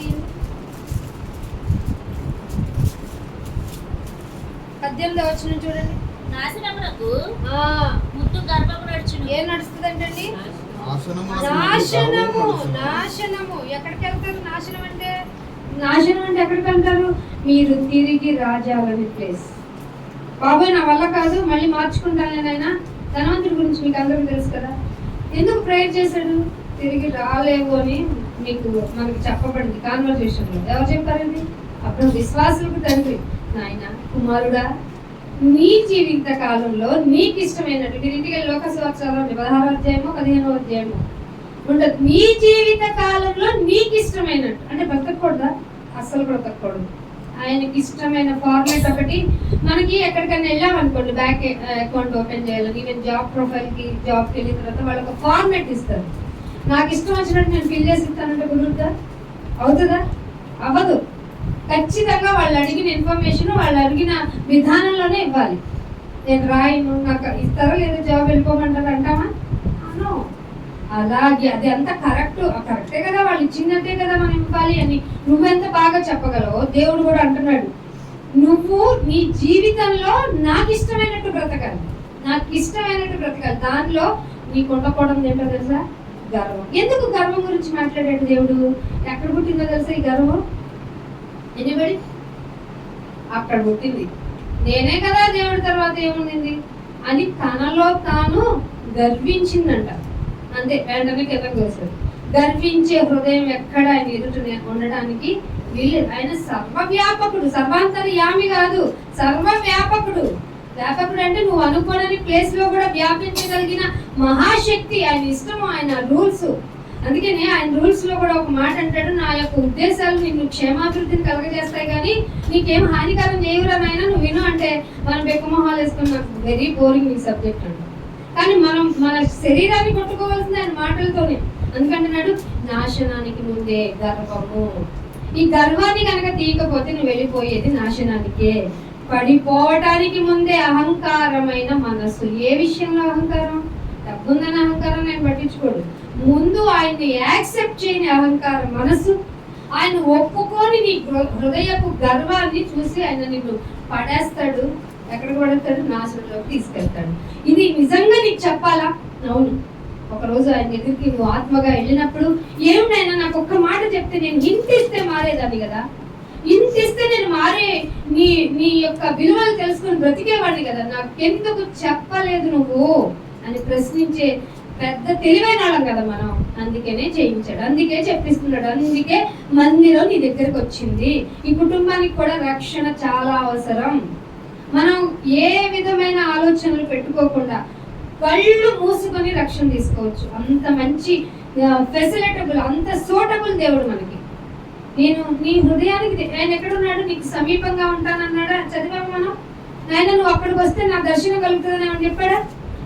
18వ వచనం చూడండి. నాశనమునకు ముందు గర్భము నడుచును. ఏం నడుస్తుందంటండి? నాశనము. ఎక్కడికి వెళ్తారు? నాశనం అంటే ఎక్కడికి వెళ్తారు? మీరు తిరిగి రాజాలని ప్లేస్. బాబాయ్ నా వల్ల కాదు, మళ్ళీ మార్చుకుంటానేనైనా. ధనవంతుడి గురించి మీకు అందరికీ తెలుసు కదా. ఎందుకు ప్రేయర్ చేశాడు? తిరిగి రాలేవు అని మనకి చెప్పబడింది కాన్వర్సేషన్లో. ఎవరు చెప్పారండి? అప్పుడు విశ్వాసులకు తండ్రి. నాయన కుమారుడా, నీ జీవిత కాలంలో నీకు ఇష్టమైనట్టు, మీరు ఇంటికి వెళ్ళి లోకసువార్త చదవండి, 16వ అధ్యాయమో 15వ అధ్యాయమో ఉంటుంది. నీ జీవిత కాలంలో నీకు ఇష్టమైనట్టు అంటే బ్రతకూడదా? అస్సలు బ్రతకూడదు. ఆయనకి ఇష్టమైన ఫార్మేట్ ఒకటి. మనకి ఎక్కడికైనా వెళ్ళామనుకోండి, బ్యాంక్ అకౌంట్ ఓపెన్ చేయాలని, ఈవెన్ జాబ్ ప్రొఫైల్కి, జాబ్కి వెళ్ళిన తర్వాత వాళ్ళు ఒక ఫార్మేట్ ఇస్తారు. నాకు ఇష్టం వచ్చినట్టు నేను ఫిల్ చేసి ఇస్తానంటే కుదురుతుందా? అవుతుందా? అవ్వదు. ఖచ్చితంగా వాళ్ళు అడిగిన ఇన్ఫర్మేషన్ వాళ్ళు అడిగిన విధానంలోనే ఇవ్వాలి. నేను రాయను, నాకు ఇస్తారో లేదో జాబ్ వెళ్ళిపోమంటారు అంటామా? అనో. అలాగే అది అంతా కరెక్టే కదా, వాళ్ళు ఇచ్చినట్టే కదా మనం ఇవ్వాలి అని నువ్వెంత బాగా చెప్పగలవో దేవుడు కూడా అంటున్నాడు, నువ్వు నీ జీవితంలో నాకు ఇష్టమైనట్టు బ్రతకాలి. దానిలో నీకు ఉండకూడదు ఏంటో తెలుసా? గర్వం. ఎందుకు గర్వం గురించి మాట్లాడాడు దేవుడు? ఎక్కడ పుట్టిందో తెలుసా ఈ గర్వం? ఎనిబడి? అక్కడ పుట్టింది. నేనే కదా దేవుడి తర్వాత ఏముంది అని తనలో తాను గర్వించిందంట. అంతే, వెంటనే కిందకు వస్తుంది. గర్వించే హృదయం ఎక్కడ ఆయన ఎదుట ఉండడానికి వీలేదు. ఆయన సర్వవ్యాపకుడు, సర్వాంతర్యామి కాదు, సర్వవ్యాపకుడు. వ్యాపకుడు అంటే నువ్వు అనుకోని ప్లేస్ లో కూడా వ్యాపించగలిగిన మహాశక్తి. ఆయన ఇష్టము, ఆయన రూల్స్. అందుకని ఆయన రూల్స్ లో కూడా ఒక మాట అంటాడు, నా యొక్క ఉద్దేశాలు నిన్ను క్షేమాభివృద్ధిని కలగజేస్తాయి కానీ నీకేం హానికరం చేయవురా నాయన, నువ్వు విను అంటే మనం బెక్కమొహాలు వేసుకుని నాకు వెరీ బోరింగ్ ఈ సబ్జెక్ట్ అంట. కానీ మనం మన శరీరాన్ని కొట్టుకోవాల్సింది ఆయన మాటలతోనే. అందుకంటున్నాడు నాశనానికి ముందే గర్వము. ఈ గర్వాన్ని కనుక తీయకపోతే నువ్వు వెళ్ళిపోయేది నాశనానికే. పడిపోవటానికి ముందే అహంకారమైన మనస్సు. ఏ విషయంలో అహంకారం? డబ్బుందని అహంకారం నేను పట్టించుకోడు. ముందు ఆయన్ని యాక్సెప్ట్ చేయని అహంకార మనసు, ఆయన ఒప్పుకొని నీ హృదయపు గర్వాన్ని చూసి ఆయన నిన్ను పడేస్తాడు. ఎక్కడికి పడేస్తాడు? నాశనంలోకి తీసుకెళ్తాడు. ఇది నిజంగా నీకు చెప్పాలా? అవును. ఒకరోజు ఆయన దగ్గరికి నువ్వు ఆత్మగా వెళ్ళినప్పుడు, ఏమిటైనా నాకు ఒక్క మాట చెప్తే నేను ఇంతిస్తే మారేదాన్ని కదా, ఇంతిస్తే నేను మారే నీ యొక్క విలువలు తెలుసుకుని బ్రతికేవాడిని కదా, నాకెందుకు చెప్పలేదు నువ్వు అని ప్రశ్నించే పెద్ద తెలివైన వాళ్ళం కదా మనం. అందుకనే చేయించాడు, అందుకే చెప్పిస్తున్నాడు, అందుకే మందిలో నీ దగ్గరకు వచ్చింది. ఈ కుటుంబానికి కూడా రక్షణ చాలా అవసరం. మనం ఏ విధమైన ఆలోచనలు పెట్టుకోకుండా కళ్ళు మూసుకొని రక్షణ తీసుకోవచ్చు. అంత మంచి ఫెసిలిటబుల్, అంత సూటబుల్ దేవుడు మనకి. నేను నీ హృదయానికి, ఆయన ఎక్కడున్నాడు? నీకు సమీపంగా ఉంటానన్నాడా? చదివాము మనం. ఆయన నువ్వు అక్కడికి వస్తే నా దర్శనం కలుగుతుందని ఏమని చెప్పాడా?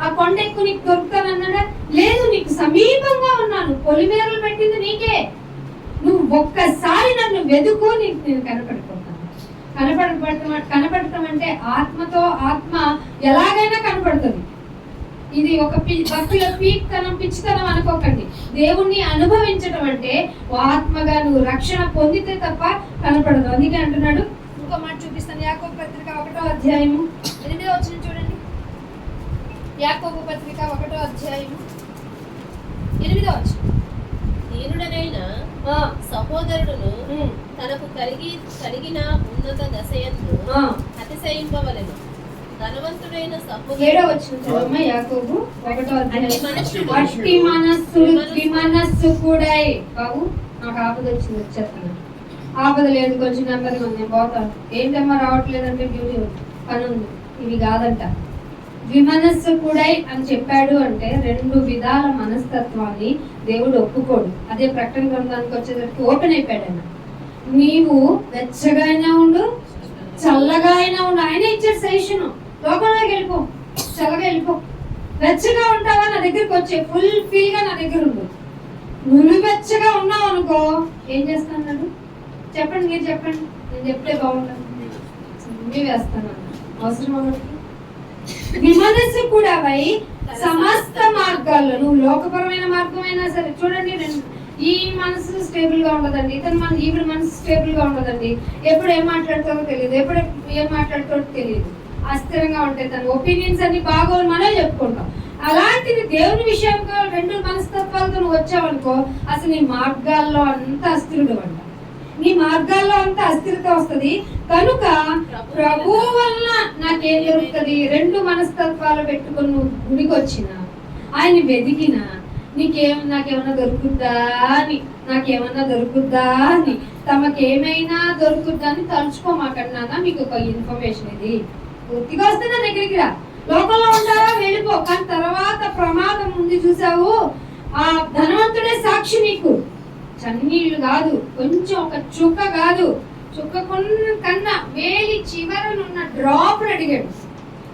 ఆ కొండ ఎక్కువ నీకు దొరుకుతానన్నాడా? లేదు, నీకు సమీపంగా ఉన్నాను, పొలిమేరలు పెట్టింది నీకే, నువ్వు ఒక్కసారి నన్ను వెతుకో, నీకు నేను కనపడిపోతాను. కనపడటం అంటే ఆత్మతో ఆత్మ ఎలాగైనా కనపడుతుంది. ఇది ఒక భక్తుల పీక్తనం పిచ్చితనం అనుకోకండి. దేవుణ్ణి అనుభవించడం అంటే ఆత్మగా నువ్వు రక్షణ పొందితే తప్ప కనపడదు. అందుకే అంటున్నాడు, ఇంకో మాట చూపిస్తాను. యాకోబు పత్రిక 1వ అధ్యాయము 8వ వచనం చూడండి. యాకోబు పత్రిక 1వ అధ్యాయము 8వ వచనం. దీనుడనైన సహోదరుడును తనకు కలిగిన ఉన్నత దశయందు అతిశయింపవలెను. ధనవంతుడైన సహోదరుడు 7వ వచనం చదవమ్మా. యాకోబు 1వ అధ్యాయం. అట్టి మనస్సుడు ద్విమనస్సు కూడా. బాబు నాకు ఆపద వచ్చింది, వచ్చేస్తాను. ఆపద లేదు, కొంచెం నెమ్మదిగా ఉంది, నేను పోతాను. ఏంటమ్మా రావట్లేదంటే డ్యూటీ పని ఉంది. ఇవి కాదంట. ద్విమనస్సు కూడా అని చెప్పాడు అంటే 2 విధాల మనస్తత్వాన్ని దేవుడు ఒప్పుకోడు. అదే ప్రకటన గ్రంథానికి వచ్చేసరికి ఓపెన్ అయిపోయాడు ఆయన. నీవు వెచ్చగా అయినా ఉండు, చల్లగా అయినా ఉండు. ఆయన ఇచ్చాడు సజెషన్. లోకంలోకి వెళ్ళిపో, చల్లగా వెళ్ళిపో. వెచ్చగా ఉంటావా నా దగ్గరికి వచ్చే ఫుల్ ఫీల్ గా నా దగ్గర ఉండు. నులివెచ్చగా ఉన్నావు అనుకో ఏం చేస్తాను? చెప్పండి, మీరు చెప్పండి. నేను చెప్తే బాగుంటుంది. వేస్తాను అవసరం. విమనస్సు కూడా సమస్త మార్గాల్లో, నువ్వు లోకపరమైన మార్గమైనా సరే చూడండి, ఈ మనసు స్టేబుల్ గా ఉండదండి, ఈవిడ మనసు స్టేబుల్ గా ఉండదండి. ఎప్పుడు ఏం మాట్లాడతారో తెలియదు, ఎప్పుడు ఏం మాట్లాడతారో తెలియదు. అస్థిరంగా ఉంటాయి తన ఒపీనియన్స్ అన్ని బాగోలు మనమే చెప్పుకుంటాం. అలాంటిది దేవుని విషయంలో 2 మనస్తత్వాలతో నువ్వు వచ్చావనుకో అసలు నీ మార్గాల్లో అంత అస్థిరుడు అంట. నీ మార్గాల్లో అంతా అస్థిరత వస్తుంది. కనుక ప్రభు వల్ల నాకేం జరుగుతుంది? 2 మనస్తత్వాలు పెట్టుకుని నువ్వు గుడికి వచ్చిన, ఆయన వెతికిన, నాకేమన్నా దొరుకుద్దా అని తమకేమైనా దొరుకుద్దా అని తలుచుకోమాకన్నా మీకు ఒక ఇన్ఫర్మేషన్. ఇది పూర్తిగా వస్తే నా దగ్గరికి రా. లోకంలో ఉంటారా వెళ్ళిపో, కానీ తర్వాత ప్రమాదం ఉంది చూసావు. ఆ ధనవంతుడే సాక్షి. నీకు చన్నీళ్లు కాదు, కొంచెం ఒక చుక్క కాదు, చుక్క కన్నా వేలి చివరనున్న డ్రాప్ అడిగాడు.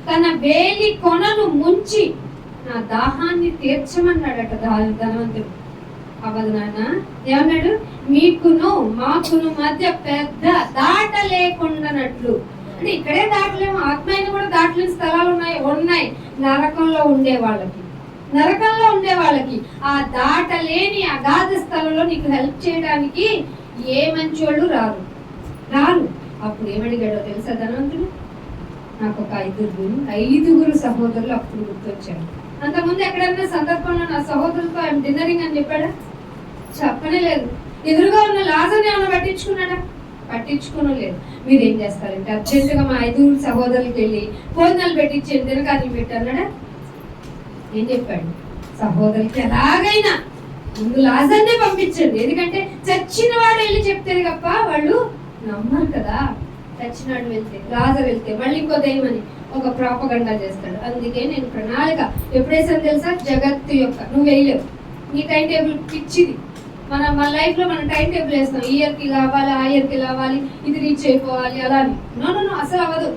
తన వేలి కొనను ముంచి నా దాహాన్ని తీర్చమన్నాడట ధనవంతుడు. అవ్వదు నాన్న. ఏమన్నాడు? మీకును మాకును మధ్య పెద్ద దాట లేకుండానట్లు. అంటే ఇక్కడే దాటలేము, ఆత్మైన కూడా దాటలేని స్థలాలు ఉన్నాయి నరకంలో ఉండే వాళ్ళకి. ఆ దాటలేని అగాధ స్థలంలో నీకు హెల్ప్ చేయడానికి ఏ మంచోళ్ళు రారు. అప్పుడు ఏమడిగాడో తెలుసా ధనవంతుడు? నాకు ఒక 5 సహోదరులు అప్పుడు గుర్తొచ్చాడు. అంతకుముందు ఎక్కడన్నా సందర్భంలో నా సహోదరులతో ఆయన డిన్నరింగ్ అని చెప్పాడా? చెప్పనే లేదు. ఎదురుగా ఉన్న లాజర్ని ఏమైనా పట్టించుకోలేదు. మీరేం చేస్తారంటే అర్జెంటుగా మా 5 సహోదరులకి వెళ్ళి భోజనాలు పెట్టించండి, తినకాన్ని పెట్టాడా? ఏం చెప్పాడు? సహోదరులకి ఎలాగైనా ముందు లాజర్నే పంపించండి. ఎందుకంటే చచ్చిన వాడు వెళ్ళి చెప్తే తప్ప వాళ్ళు నమ్మరు కదా. చచ్చినాడు వెళ్తే, లాజర్ వెళ్తే మళ్ళీ ఇంకో దయ్యమని ఒక ప్రాపగండా చేస్తాడు. అందుకే నేను ప్రణాళిక ఎప్పుడేసాను తెలుసా? జగత్తు యొక్క నువ్వు వేయలేవు. నీ టైం టేబుల్ పిచ్చిది. మన లైఫ్ లో మనం టైం టేబుల్ వేస్తాం. ఈ ఇయర్కి కావాలి, ఆ ఇయర్కి కావాలి, ఇది రీచ్ అయిపోవాలి, అలా అని. నో అసలు అవ్వదు.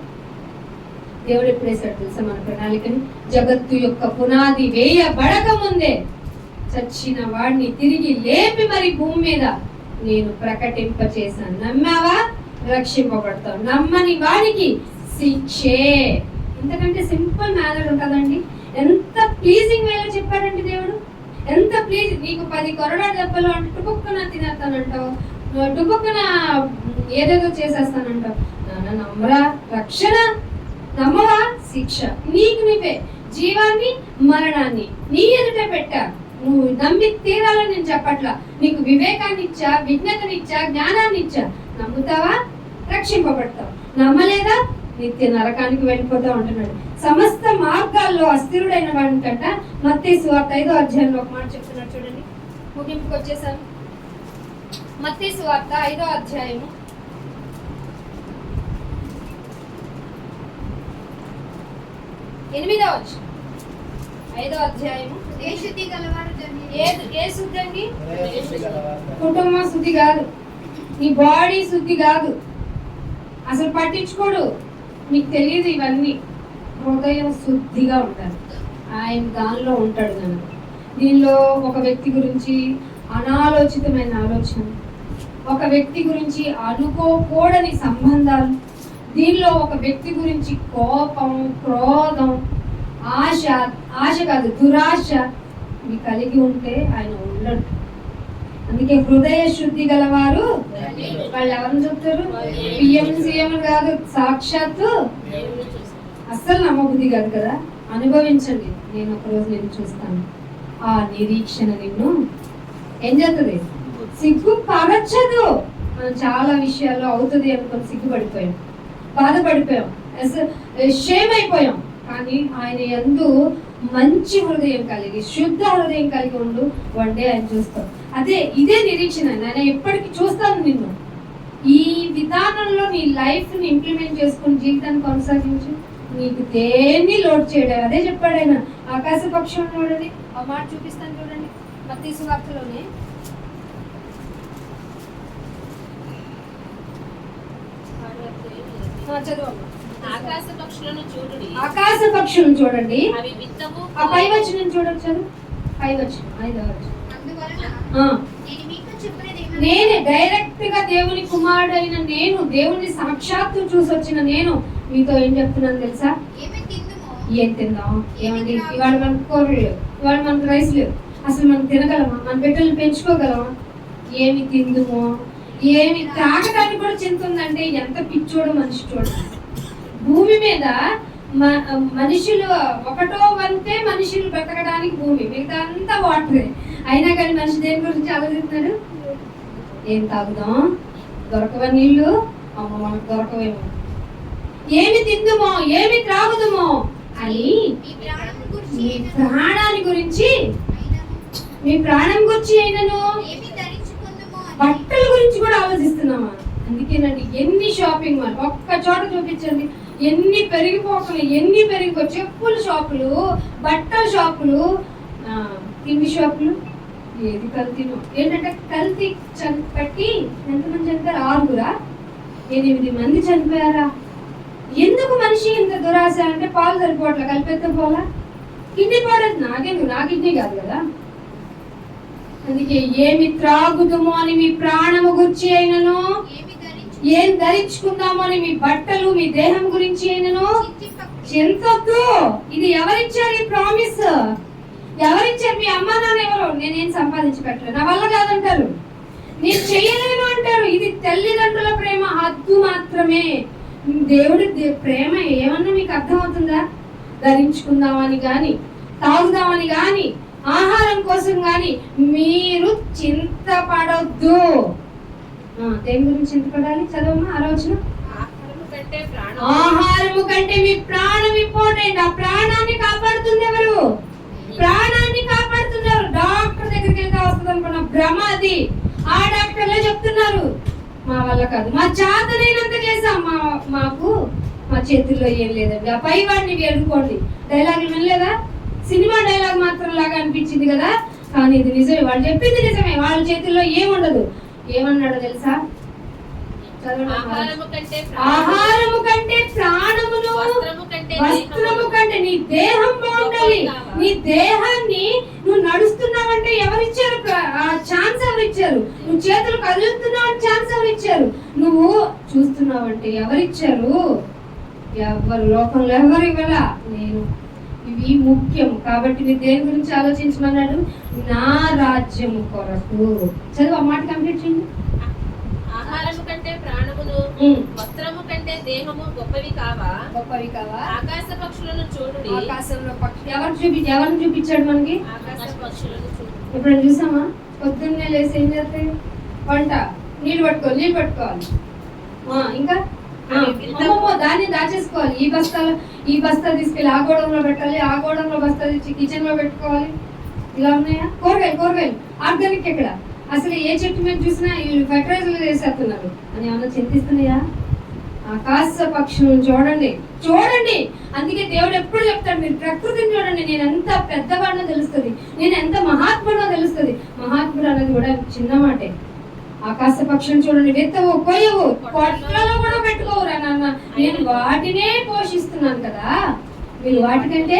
దేవుడు ఎప్పుడు వేసాడు తెలుసా మన ప్రణాళికని? జగత్తు యొక్క పునాది వేయబడక ముందే చచ్చిన వాడిని తిరిగి లేపి మరి భూమి మీద నేను ప్రకటింప చేశాను. నమ్మావా? రక్షింపబడతావు. నమ్మని వాడికి శిక్షే. ఇంతకంటే సింపుల్ మేనర్ ఉంటుందండి. ఎంత ప్లీజింగ్ వేలో చెప్పాడండి దేవుడు. ఎంత ప్లీజ్. నీకు 10 కొరడా దెబ్బలు అంటే టుపుక్కున తినేస్తానంటావు, టుపుక్కున ఏదేదో చేసేస్తానంటావు. నాన్న నమ్మరా? రక్షణ. నమ్మవా? శిక్ష. నీకు నువ్వే జీవాన్ని మరణాన్ని నీ ఎదుట పెట్టా. నువ్వు నమ్మి తీరాలని నేను చెప్పట్లా. నీకు వివేకాన్ని ఇచ్చా, విజ్ఞతనిచ్చా, జ్ఞానాన్ని ఇచ్చా. నమ్ముతావా? రక్షింపబడతావు. నమ్మలేదా? నిత్య నరకానికి వెళ్ళిపోతా ఉంటున్నాడు. సమస్త మార్గాల్లో అస్థిరుడైన వాడికంట మత్తయి సువార్త 5వ అధ్యాయంలో ఒక మాట చెప్తున్నాడు చూడండి. ముగింపుకి వచ్చేసాను. మత్తయి సువార్త 5వ అధ్యాయము 8వ వచనం. 5వ అధ్యాయము. ఏ శుద్ధి గలవారు ఏ శుద్ధి అండి? కుటుంబం శుద్ధి కాదు, నీ బాడీ శుద్ధి కాదు, అసలు పట్టించుకోడు, నీకు తెలియదు ఇవన్నీ. హృదయం శుద్ధిగా ఉంటాడు, ఆయన దానిలో ఉంటాడు కనుక. దీనిలో ఒక వ్యక్తి గురించి అనాలోచితమైన ఆలోచన, ఒక వ్యక్తి గురించి అనుకోకూడని సంబంధాలు, దీనిలో ఒక వ్యక్తి గురించి కోపం, క్రోధం, ఆశ కాదు దురాశ ఇవి కలిగి ఉంటే ఆయన ఉండడు. అందుకే హృదయ శుద్ధి గలవారు వాళ్ళు ఎవరిని చెప్తారు? పిఎం కాదు, సాక్షాత్తు. అస్సలు నమ్మబుద్ధి కాదు కదా. అనుభవించండి. నేను ఒకరోజు నేను చూస్తాను. ఆ నిరీక్షణ నిన్ను ఏం చేస్తుంది? సిగ్గు పరచదు. మనం చాలా విషయాల్లో అవుతుంది అనుకుని సిగ్గుపడిపోయాం, బాధపడిపోయాం, షేమ్ అయిపోయాం. కానీ ఆయన యందు మంచి హృదయం కలిగి, శుద్ధ హృదయం కలిగి ఉండు. వన్ డే ఆయన చూస్తాం. ఇదే నిరీక్షణ. నేను ఎప్పటికీ చూస్తాను నిన్ను. ఈ విధానంలో నీ లైఫ్ ని ఇంప్లిమెంట్ చేసుకుని జీవితాన్ని కొనసాగించు. నీకు దేన్ని లోడ్ చేయడం. అదే చెప్పాడు ఆయన. ఆకాశ పక్షం చూడండి, ఆ మాట చూపిస్తాను చూడండి. మత్తయి సువార్తలోనే ఆకాశ పక్షులను చూడండి. ఆకాశ పక్షులను చూడండి. అవి విత్తవు. ఆ పై వచనం చూడొచ్చు. పై వచనం 5వ వచనం. నేనే డైరెక్ట్ గా దేవుని కుమారుడైన నేను, దేవుని సాక్షాత్తు చూసొచ్చిన నేను మీతో ఏం చెప్తున్నాను తెలుసా? ఏం తిందాం? ఏమండి, ఇవాళ మనకు కూరలు లేవు, ఇవాళ మనకు రైస్ లేవు. అసలు మనం తినగలమా? మన బిడ్డలు పెంచుకోగలమా? ఏమి తిందుమో, ఏమి తాగడానికి కూడా చింత ఉందంటే ఎంత పిచ్చోడు మనిషి చూడండి. భూమి మీద మనుషులు ఒకటో వంతే మనుషులు బ్రతకడానికి భూమి, మిగతా అంతా వాటరే. అయినా కానీ మనిషి దేని గురించి ఆలోచిస్తున్నాడు? ఏం తాగుదాం? దొరకవ నీళ్ళు? అమ్మ మనకు దొరకవేమో. ఏమి తిందుమో, ఏమి త్రాగుదుమో అని మీ ప్రాణాన్ని గురించి, మీ ప్రాణం గురించి అయినను బట్టల గురించి కూడా ఆలోచిస్తున్నామా? అందుకేనండి ఎన్ని షాపింగ్ మాల్ ఒక్క చోట చూపించండి, ఎన్ని పెరిగిపోతున్నాయి, ఎన్ని పెరిగిపో. చెప్పుల షాపులు, బట్టల షాపులు, తిండి షాపులు. ఏది కల్తీనో ఏంటంటే కల్తీ పట్టి ఎంతమంది చనిపోయారు? 6 8 మంది చనిపోయారా? ఎందుకు మనిషి ఇంత దురాశ అంటే పాలు సరిపోవట్లే, కలిపేస్తే పోలా. కిడ్నీ పాడేది నా కిడ్నీ కాదు కదా. అందుకే ఏమి త్రాగుదుమో అని మీ ప్రాణము గురించి అయినను, ఏం ధరించుకుందామో అని మీ బట్టలు, మీ దేహం గురించి అయినను చింతొద్దు. ఇది ఎవరిచ్చారు ఈ ప్రామిస్? ఎవరిచ్చారు? మీ అమ్మ నాన్న ఎవరు? నేనేం సంపాదించి పెట్టలేదు, నా వల్ల కాదంటారు, నేను చెయ్యలేను అంటారు. ఇది తల్లిదండ్రుల ప్రేమ హద్దు మాత్రమే. దేవుడి ప్రేమ ఏమన్నా మీకు అర్థమవుతుందా? ధరించుకుందామని గాని, తాగుదామని గాని, ఆహారం కోసం గాని మీరు చింతపడొద్దు. దేని గురించి చింతపడాలి? చదవమ్మా ఆలోచన. ఆహారము కంటే మీ ప్రాణం ఇంపార్టెంట్. ఆ ప్రాణాన్ని కాపాడుతుంది ఎవరు? ప్రాణాన్ని కాపాడుతున్నారు. డాక్టర్ దగ్గరికి వెళ్తే వస్తుంది అనుకున్న భ్రమ అది. ఆ డాక్టర్లే చెప్తున్నారు మా వల్ల కాదు, మా చేతనైనంత చేసాం, మాకు మా చేతుల్లో ఏం లేదండి. ఆ పై వాడిని వేడుకోండి. డైలాగులు వినలేదా? సినిమా డైలాగ్ మాత్రం లాగా అనిపించింది కదా, కానీ ఇది నిజమే. వాళ్ళు చెప్పింది నిజమే. వాళ్ళ చేతుల్లో ఏముండదు. ఏమన్నాడో తెలుసా? ఆహారము కంటే ప్రాణమును, వస్త్రము కంటే నీ దేహం బాగుండాలి. నీ దేహాన్ని నువ్వు నడుస్తున్నావంటే ఎవరిచ్చారు? ఛాన్స్ ఎవరిచ్చారు? నువ్వు చేతులు కదులుతున్నావు ఛాన్స్ ఎవరిచ్చారు? నువ్వు చూస్తున్నావంటే ఎవరిచ్చారు? ఎవరు? లోకంలో ఎవరు ఇవ్వాల? నేను. ఇవి ముఖ్యం. కాబట్టి మీరు దేని గురించి ఆలోచించమన్నాడు? నా రాజ్యము కొరకు. చదువు ఆ మాట కంప్లీట్ చేయండి. ఆహారము కంటే ప్రాణమును, వస్త్రము కంటే దేహము గొప్పవి కావా? ఆకాశ పక్షులను చూడండి. ఆకాశంలో పక్షులు ఎవరిని చూపించాడు మనకి? ఆకాశ పక్షులను చూడండి. ఎప్పుడైనా చూసామా? పొద్దున్నే లేసి ఏం చేస్తాయి? వంట, నీళ్ళు పట్టుకోవాలి. ఇంకా దాన్ని దాచేసుకోవాలి. ఈ బస్తా తీసుకెళ్ళి ఆ గోడంలో పెట్టాలి, ఆ గోడంలో బస్తా తెచ్చి కిచెన్ లో పెట్టుకోవాలి. ఇలా ఉన్నాయా? కూరగాయలు ఆర్గానిక్ ఎక్కడ? అసలు ఏ చెట్టు మీద చూసినా వీళ్ళు ఫెర్టిలైజర్లు వేసేస్తున్నారు అని ఏమన్నా చింతిస్తున్నాయా? ఆకాశ పక్షులను చూడండి. అందుకే దేవుడు ఎప్పుడు చెప్తాడు, మీరు ప్రకృతిని చూడండి. నేను ఎంత పెద్దవాడినో తెలుస్తుంది, నేను ఎంత మహాత్ముడో తెలుస్తుంది. మహాత్ముడు అనేది కూడా చిన్న మాటే. ఆకాశ పక్షులను చూడండి, విత్తవు, కొయ్యవు, కొట్లలో కూడా పెట్టుకోవురా నాన్న, నేను వాటినే పోషిస్తున్నాను కదా. మీరు వాటికంటే,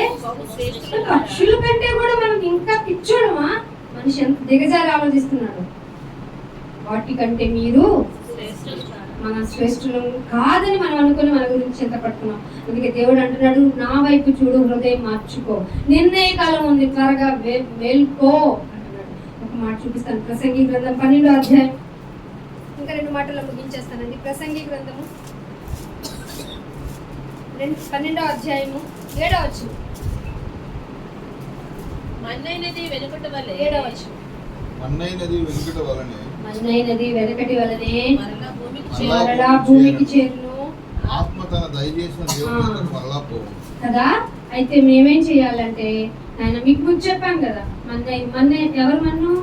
పక్షుల కంటే కూడా మనం ఇంకా పిచ్చోడమా? మనిషి ఎంత దిగజారి ఆలోచిస్తున్నాడు. వాటికంటే మీరు మన శ్రేష్ఠులం కాదని మనం అనుకుని మన గురించి ఎంత పడుతున్నాం. అందుకే దేవుడు అంటున్నాడు, నా వైపు చూడు, హృదయం మార్చుకో, నిర్ణయ కాలం ఉంది, త్వరగా మేల్కో అంటున్నాడు. ఒక మాట చూపిస్తాను. ప్రసంగి గ్రంథం 12వ అధ్యాయం, ఇంకా 2 మాటల్లో ముగించేస్తానండి. ప్రసంగి గ్రంథము 12వ అధ్యాయము 7వ వచనం. మన్నైనది వెనుకట వలె 7వ వచనం. మన్నైనది వెనుకట వలనే మన్నైనది వెనకటి వలనే మరలా భూమికి చేరును. ఆత్మ తన దయచేసిన దేవుని మరలా పోవు కదా. అయితే మేమేం చేయాలంటే, ఆయన మీకు ముందు చెప్పాం కదా, మన ఎవరు మన్ను?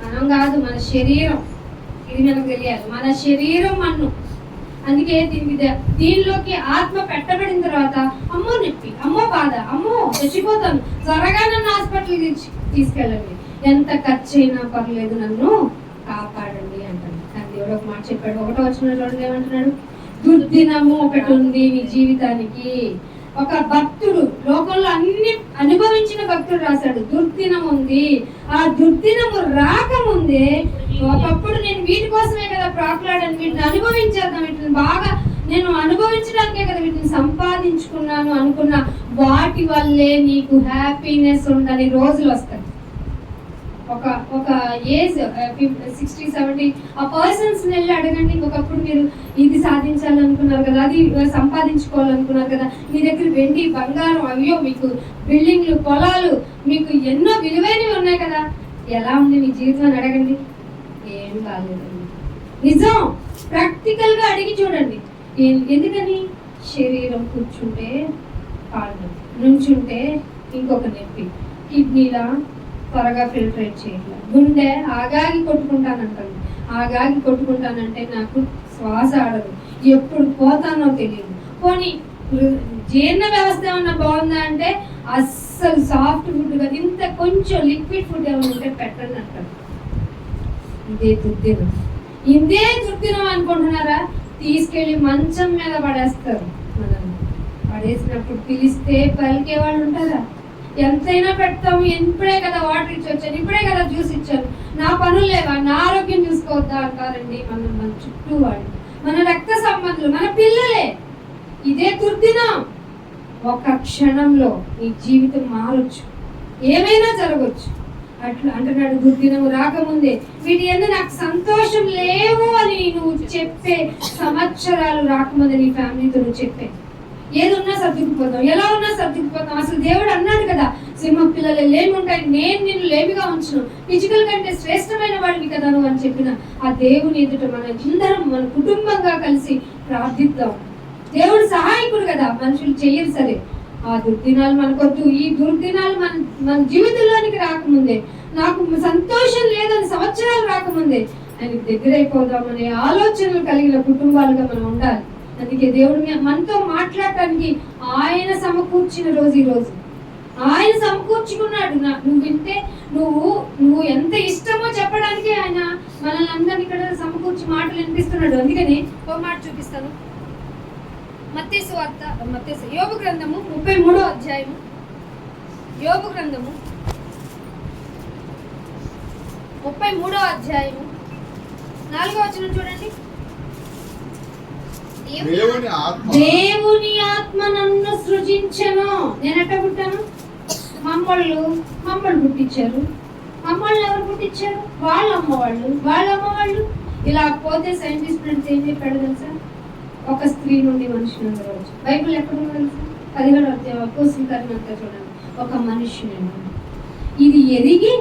మనం కాదు, మన శరీరం. ఇది మనకు తెలియాలి, మన శరీరం మన్ను. అందుకే దీనిలోకి ఆత్మ పెట్టబడిన తర్వాత అమ్మో నొప్పి, అమ్మో బాధ, అమ్మో చచ్చిపోతాను, త్వరగా నన్ను హాస్పిటల్కి తీసుకెళ్ళండి, ఎంత ఖర్చు అయినా పర్లేదు, నన్ను కాపాడండి అంటాడు. కానీ దేవుడు ఒక మాట చెప్పాడు. 1వ వచనంలో చూడండి ఏమంటున్నాడు? దుర్దినము ఒకటి ఉంది నీ జీవితానికి. ఒక భక్తుడు, లోకంలో అన్ని అనుభవించిన భక్తుడు రాశాడు, దుర్దినం ఉంది. ఆ దుర్దినము రాకముందే ఒకప్పుడు నేను వీటి కోసమే కదా ప్రాకులాడాను, వీటిని అనుభవించేద్దాం, వీటిని బాగా నేను అనుభవించడానికే కదా వీటిని సంపాదించుకున్నాను అనుకున్న వాటి వల్లే నీకు హ్యాపీనెస్ ఉండని రోజులు వస్తాయి. ఒక ఏజ్ 60-70 ఆ పర్సన్స్ వెళ్ళి అడగండి, ఒకప్పుడు మీరు ఇది సాధించాలనుకున్నారు కదా, అది సంపాదించుకోవాలనుకున్నారు కదా, మీ దగ్గర వెండి బంగారం, అయ్యో మీకు బిల్డింగ్లు, పొలాలు, మీకు ఎన్నో విలువైనవి ఉన్నాయి కదా, ఎలా ఉంది మీ జీవితం అని అడగండి. ఏం బాగాలేదండి. నిజం, ప్రాక్టికల్ గా అడిగి చూడండి. ఎందుకని? శరీరం కూర్చుంటే కాళ్ళు, నుంచుంటే ఇంకొక నొప్పి, కిడ్నీలా త్వరగా ఫిల్టరేట్ చేయాలి, గుండె ఆగాగి కొట్టుకుంటానంటాను, ఆగాగి కొట్టుకుంటానంటే నాకు శ్వాస ఆడదు, ఎప్పుడు పోతానో తెలియదు. పోనీ జీర్ణ వ్యవస్థ ఏమన్నా బాగుందా అంటే అస్సలు సాఫ్ట్ ఫుడ్ కదా, ఇంత కొంచెం లిక్విడ్ ఫుడ్ ఏమైనా ఉంటే పెట్టండి అంటారు. ఇదే దుర్దినం. ఇదే దుర్దినం అనుకుంటున్నారా? తీసుకెళ్లి మంచం మీద పడేస్తారు. మనల్ని పడేసినప్పుడు పిలిస్తే పలికే వాళ్ళు ఉంటారా? ఎంతైనా పెడతాము, ఇప్పుడే కదా వాటర్ ఇచ్చి వచ్చాను, ఇప్పుడే కదా జ్యూస్ ఇచ్చాను, నా పనులు లేవా, నా ఆరోగ్యం చూసుకోవద్దా అంటారండి. మన చుట్టూ వాళ్ళు, మన రక్త సంబంధులు, మన పిల్లలే. ఇదే దుర్దినం. ఒక క్షణంలో నీ జీవితం మారొచ్చు, ఏమైనా జరగచ్చు. అట్లా అంటున్నాడు, దుర్దినము రాకముందే వీటి ఎందు నాకు సంతోషం లేవు అని నువ్వు చెప్పే సంవత్సరాలు రాకముందే నీ ఫ్యామిలీతో నువ్వు చెప్పే, ఏది ఉన్నా సర్దుకుపోతాం, ఎలా ఉన్నా సర్దుకుపోతాం. అసలు దేవుడు అన్నాడు కదా, సింహం పిల్లలు లేమి ఉంటాయి, నేను నిన్ను లేమిగా ఉంచును, పిచ్చుకల కంటే శ్రేష్టమైన వాడివి కదా నువ్వు అని చెప్పిన ఆ దేవుని ఎదుట మన అందరం మన కుటుంబంగా కలిసి ప్రార్థిద్దాం. దేవుడు సహాయకుడు కదా, మనుషులు చెయ్యరు సరే. ఆ దుర్దినాలు మనకొద్దు. ఈ దుర్దినాలు మన జీవితంలోనికి రాకముందే, నాకు సంతోషం లేదని సంవత్సరాలు రాకముందే ఆయనకి దగ్గరైపోదామనే ఆలోచనలు కలిగిన కుటుంబాలుగా మనం ఉండాలి. అందుకే దేవుడు మనతో మాట్లాడటానికి ఆయన సమకూర్చిన రోజు ఈ రోజు. ఆయన సమకూర్చుకున్నాడు. నువ్వు వింటే నువ్వు ఎంత ఇష్టమో చెప్పడానికి ఆయన మనల్ని అందరినీ ఇక్కడ సమకూర్చి మాటలు వినిపిస్తున్నాడు. అందుకని ఒక మాట చూపిస్తాను. యోబు గ్రంథము 33వ అధ్యాయము, యోబు గ్రంథము 33వ అధ్యాయము 4వ వచనం చూడండి. దేవుని ఆత్మ నన్ను సృజించెను. నేను ఎట్లా పుట్టాను? మమ్మల్ని పుట్టించారు. మమ్మల్ని ఎవరు పుట్టించారు? వాళ్ళ అమ్మవాళ్ళు. ఇలా పోతే సైంటిస్ట్ ఫ్రెండ్స్ ఏం చెప్పాడు తెలుసా? ఒక స్త్రీ నుండి మనుషులు అందరూ. బైబిల్ ఎక్కడ తెలుసా? 17వ అధ్యాయం అపోస్తలులంతా చూడండి, ఒక మనుషుని. ఇది ఎదిగి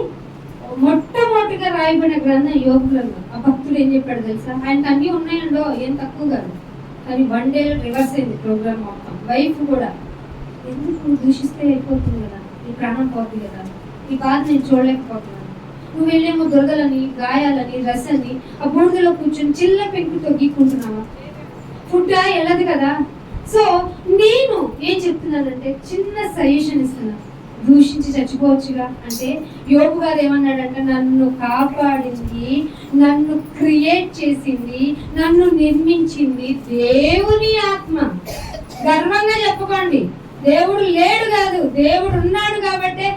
మొట్టమొదటిగా రాయబడిన గ్రంథం యోబు గ్రంథం. ఆ భక్తుడు ఏం చెప్పాడు తెలుసా? ఆయనకు అన్నీ ఉన్నాయండో, ఏం తక్కువ కాదు. కానీ 1 డే రివర్స్ అయింది ప్రోగ్రామ్ మొత్తం. వైఫ్ కూడా ఎందుకు దూషిస్తే అయిపోతుంది కదా, నీ ప్రాణం పోతుంది కదా, ఈ బాధ నేను చూడలేకపోతున్నాను, నువ్వు వెళ్ళేమో దురదలని, గాయాలని, రసని ఆ బూడిదలో కూర్చొని చిల్ల పెంకుతో గీక్కుంటున్నావా? ఫుడ్ వెళ్ళదు కదా. సో నేను ఏం చెప్తున్నానంటే చిన్న సజెషన్ ఇస్తున్నా, దూషించి చచ్చిపోవచ్చుగా. అంటే యోబు గారు ఏమన్నాడంటే, నన్ను కాపాడింది, నన్ను క్రియేట్ చేసింది, నన్ను నిర్మించింది దేవుని ఆత్మ. గర్వంగా చెప్పుకోండి, దేవుడు లేడు కాదు, దేవుడు ఉన్నాడు కాబట్టే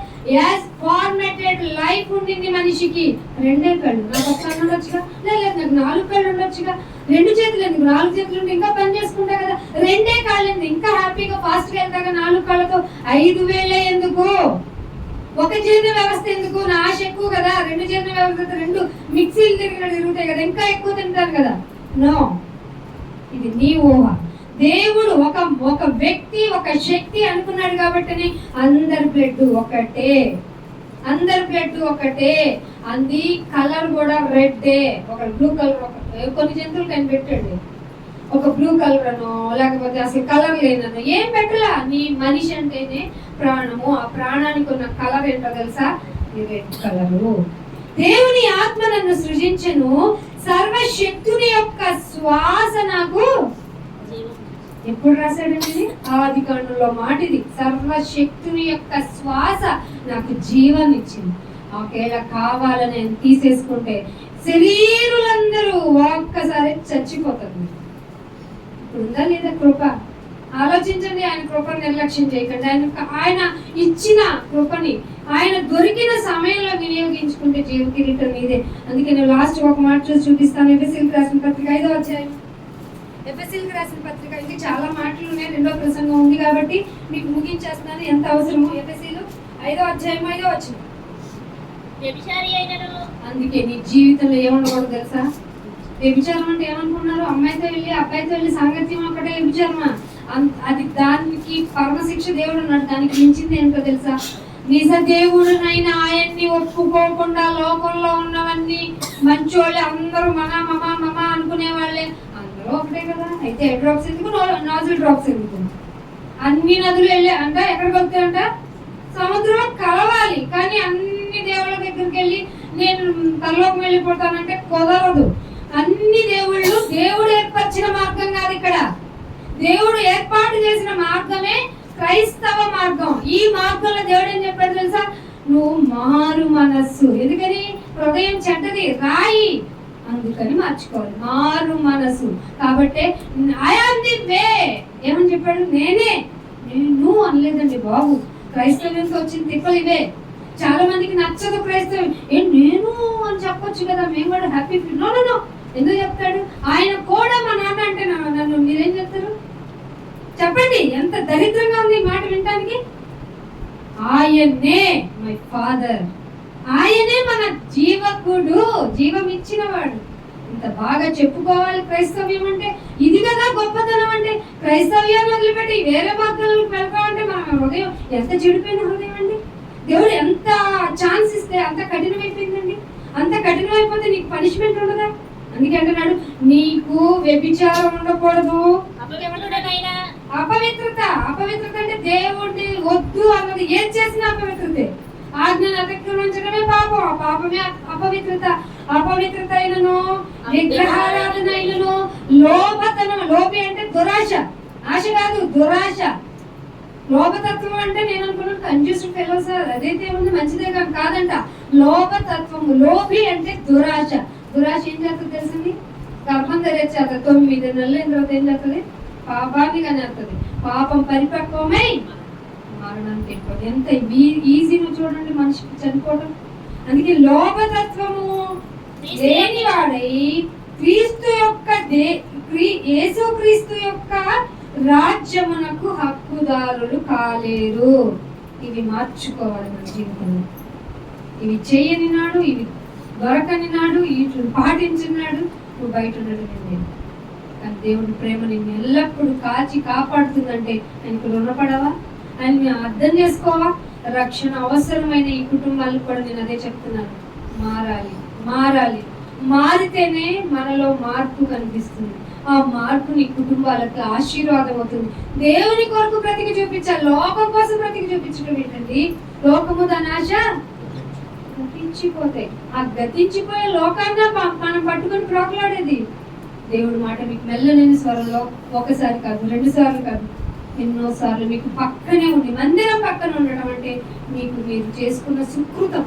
ఫార్మేటెడ్ లైఫ్ ఉండింది మనిషికి. 2 కళ్ళు, నాకు 1 కన్ను ఉండొచ్చుగా, లేదు నాకు 4 కళ్ళు ఉండొచ్చుగా, 2 చేతులు ఎందుకు, 4 చేతులు ఉంటే ఇంకా పని చేసుకుంటా కదా, 2 కాళ్ళు ఎందుకు, ఇంకా హ్యాపీగా ఫాస్ట్ గా వెళ్తాగా 4 కాళ్ళతో, 5,000 ఎందుకు, 1 జీర్ణ వ్యవస్థ ఎందుకు, నా ఆశ ఎక్కువ కదా, 2 జీర్ణ వ్యవస్థ, 2 మిక్సీలు తిరుగుతాయి కదా, ఇంకా ఎక్కువ తింటాను కదా. నో, ఇది నీ ఊహ. దేవుడు ఒక వ్యక్తి, ఒక శక్తి అనుకున్నాడు కాబట్టి అందరి బ్లడ్ ఒకటే, అందరి బ్లడ్ ఒకటే. అంది కలర్ కూడా రెడ్డే, ఒక బ్లూ కలర్, కొన్ని జంతువులు కనిపెట్టాడు, ఒక బ్లూ కలర్ అనో లేకపోతే అసలు కలర్ లేనో ఏం పెట్టలా. నీ మనిషి అంటేనే ప్రాణము, ఆ ప్రాణానికి ఉన్న కలర్ ఏంటో తెలుసా, ఈ రెడ్ కలరు. దేవుని ఆత్మ నన్ను సృజించెను, సర్వశక్తుని యొక్క శ్వాస నాకు ఎప్పుడు రాశాడండి, ఆదికాండంలో మాట ఇది. సర్వశక్తుని యొక్క శ్వాస నాకు జీవాన్నిచ్చింది. ఒకవేళ కావాలని నేను తీసేసుకుంటే శరీరులందరూ ఒక్కసారి చచ్చిపోతారు. ఇప్పుడు ఉందా లేదా కృప? ఆలోచించండి. ఆయన కృపను నిర్లక్ష్యం చేయకండి. ఆయన ఇచ్చిన కృపని ఆయన దొరికిన సమయంలో వినియోగించుకుంటే జీవ కిరీటం మీదే. అందుకే నేను లాస్ట్ ఒక మాట చూసి చూపిస్తాను. ఎఫెసీయులకు రాసిన పత్రిక 5వ అధ్యాయం. ఎఫెసీయులకు రాసిన పత్రిక, ఇంకా చాలా మాటలు ఉన్నాయి, 2వ ప్రసంగం ఉంది కాబట్టి మీకు ముగించేస్తున్నాను ఎంత అవసరమో. ఎఫెసీయులు 5వ అధ్యాయం 5వ వచనం. అందుకే నీ జీవితంలో ఏమనకూడదు తెలుసా? వ్యభిచారం అంటే ఏమనుకున్నారు? అమ్మాయితో వెళ్ళి అబ్బాయితో వెళ్ళి సాంగత్యం ఒకటే వ్యభిచారమా? అది దానికి పరమశిక్ష దేవుడు ఉన్నాడు. దానికి మించింది ఏంటో తెలుసా? నిజ దేవుడునైనా ఆయన్ని ఒప్పుకోకుండా లోకంలో ఉన్నవన్నీ మంచోళ్ళే, అందరూ మమ మమ మమ అనుకునే వాళ్ళే, అందరూ ఒకటే కదా. అయితే హెడ్ డ్రాప్స్ ఎందుకు, నాజిల్ డ్రాప్స్ ఎందుకు? అన్ని నదులు వెళ్ళి అంట ఎక్కడికి వస్తాయంట, సముద్రంలో కలవాలి. కానీ అన్ని దేవుళ్ళ దగ్గరికి వెళ్ళి నేను తల్లోకి వెళ్ళిపోతానంటే కుదరదు. అన్ని దేవుళ్ళు దేవుడు ఏర్పరిచిన మార్గం కాదు. ఇక్కడ దేవుడు ఏర్పాటు చేసిన మార్గమే క్రైస్తవ మార్గం. ఈ మార్గంలో దేవుడు ఏం చెప్పాడు తెలుసా? నువ్వు మారు మనస్సు. ఎందుకని? హృదయం చెడ్డది, రాయి, అందుకని మార్చుకోవాలి. మారు మనస్సు. కాబట్టి ఐ యామ్ ది వే ఏమని చెప్పాడు? నేను అనలేదండి బాబు. క్రైస్తవ్యంతో వచ్చిన తిప్పలు ఇవే. చాలా మందికి నచ్చదు క్రైస్తవం. నేను అని చెప్పొచ్చు కదా, మేము కూడా హ్యాపీ ఫీల్. నో, ఎందుకు చెప్తాడు? ఆయన కూడా మా నాన్న అంటే నన్ను మీరేం చెప్తారు చెప్పండి? ఎంత దరిద్రంగా ఉంది మాట వినటానికి. ఆయనే మై ఫాదర్, ఆయనే మన జీవకుడు, జీవం ఇచ్చిన వాడు. ఇంత బాగా చెప్పుకోవాలి క్రైస్తవ్యం అంటే. ఇది కదా గొప్పతనం అంటే. క్రైస్తవ్యాన్ని వదిలిపెట్టి వేరే మార్గాలకు వెళ్తామంటే మన హృదయం ఎంత చెడిపోయిన హృదయం అండి. దేవుడు ఎంత ఛాన్స్ ఇస్తే అంత కఠినమైపోయిందండి. అంత కఠినమైపోతే నీకు పనిష్మెంట్ ఉండదా? అందుకే అంటున్నాడు, నీకు వ్యభిచారం ఉండకూడదు. అపవిత్రత అంటే దేవుడిని వద్దు అన్నది ఏం చేసినా అపవిత్రతే. ఆజ్ఞను అతిక్రమించడమే పాపం. ఆ పాపమే అపవిత్రత. అపవిత్రత అయినను, విగ్రహారాధన అయినను, లోభతనం. లోభి అంటే దురాశ, ఆశ కాదు దురాశ. లోభతత్వం అంటే నేను అనుకున్నాను కంజూస్ ఫెలో సార్, అదైతే ఉంది మంచిదే కాదంట. లోభతత్వము, లోభి అంటే దురాశ. దురాశ ఏం చేస్తుంది తెలుసండి? గర్భం ధరించేస్తుంది. 9 నెలలు అయిన తర్వాత ఏం చేస్తుంది? పాపాన్ని కనేస్తుంది. పాపం పరిపక్వమై మరణానికి ఎక్కువ. ఎంత ఈజీగా చూడండి మనిషికి చనిపోవడం. అందుకే లోభతత్వము లేనివాడై క్రీస్తు యొక్క యేసుక్రీస్తు యొక్క రాజ్యమునకు హక్కుదారులు కాలేరు. ఇవి మార్చుకోవాలి మన జీవితంలో. ఇవి చేయని నాడు, ఇవి దొరకని నాడు, వీటిని పాటించినాడు నువ్వు బయట ఉండడం. కానీ దేవుడి ప్రేమ నిన్ను ఎల్లప్పుడూ కాచి కాపాడుతుందంటే ఆయనకు రుణపడవా? ఆయన అర్థం చేసుకోవా? రక్షణ అవసరమైన ఈ కుటుంబాలకు కూడా నేను అదే చెప్తున్నాను. మారాలి. మారితేనే మనలో మార్పు కనిపిస్తుంది. ఆ మార్పు నీ కుటుంబాలకు ఆశీర్వాదం అవుతుంది. దేవుని కొరకు బ్రతికి చూపించాలి. లోకం కోసం బ్రతికి చూపించడం ఏంటండి? లోకము దాని ఆశ గతించిపోతాయి. ఆ గతించిపోయే లోకాన్ని మనం పట్టుకొని ప్రోకలాడేది. దేవుడి మాట మీకు మెల్లలేని స్వరంలో 1 సారి కాదు, 2 సార్లు కాదు, ఎన్నోసార్లు మీకు పక్కనే ఉంది. మందిరం పక్కన ఉండడం అంటే మీకు మీరు చేసుకున్న సుకృతం.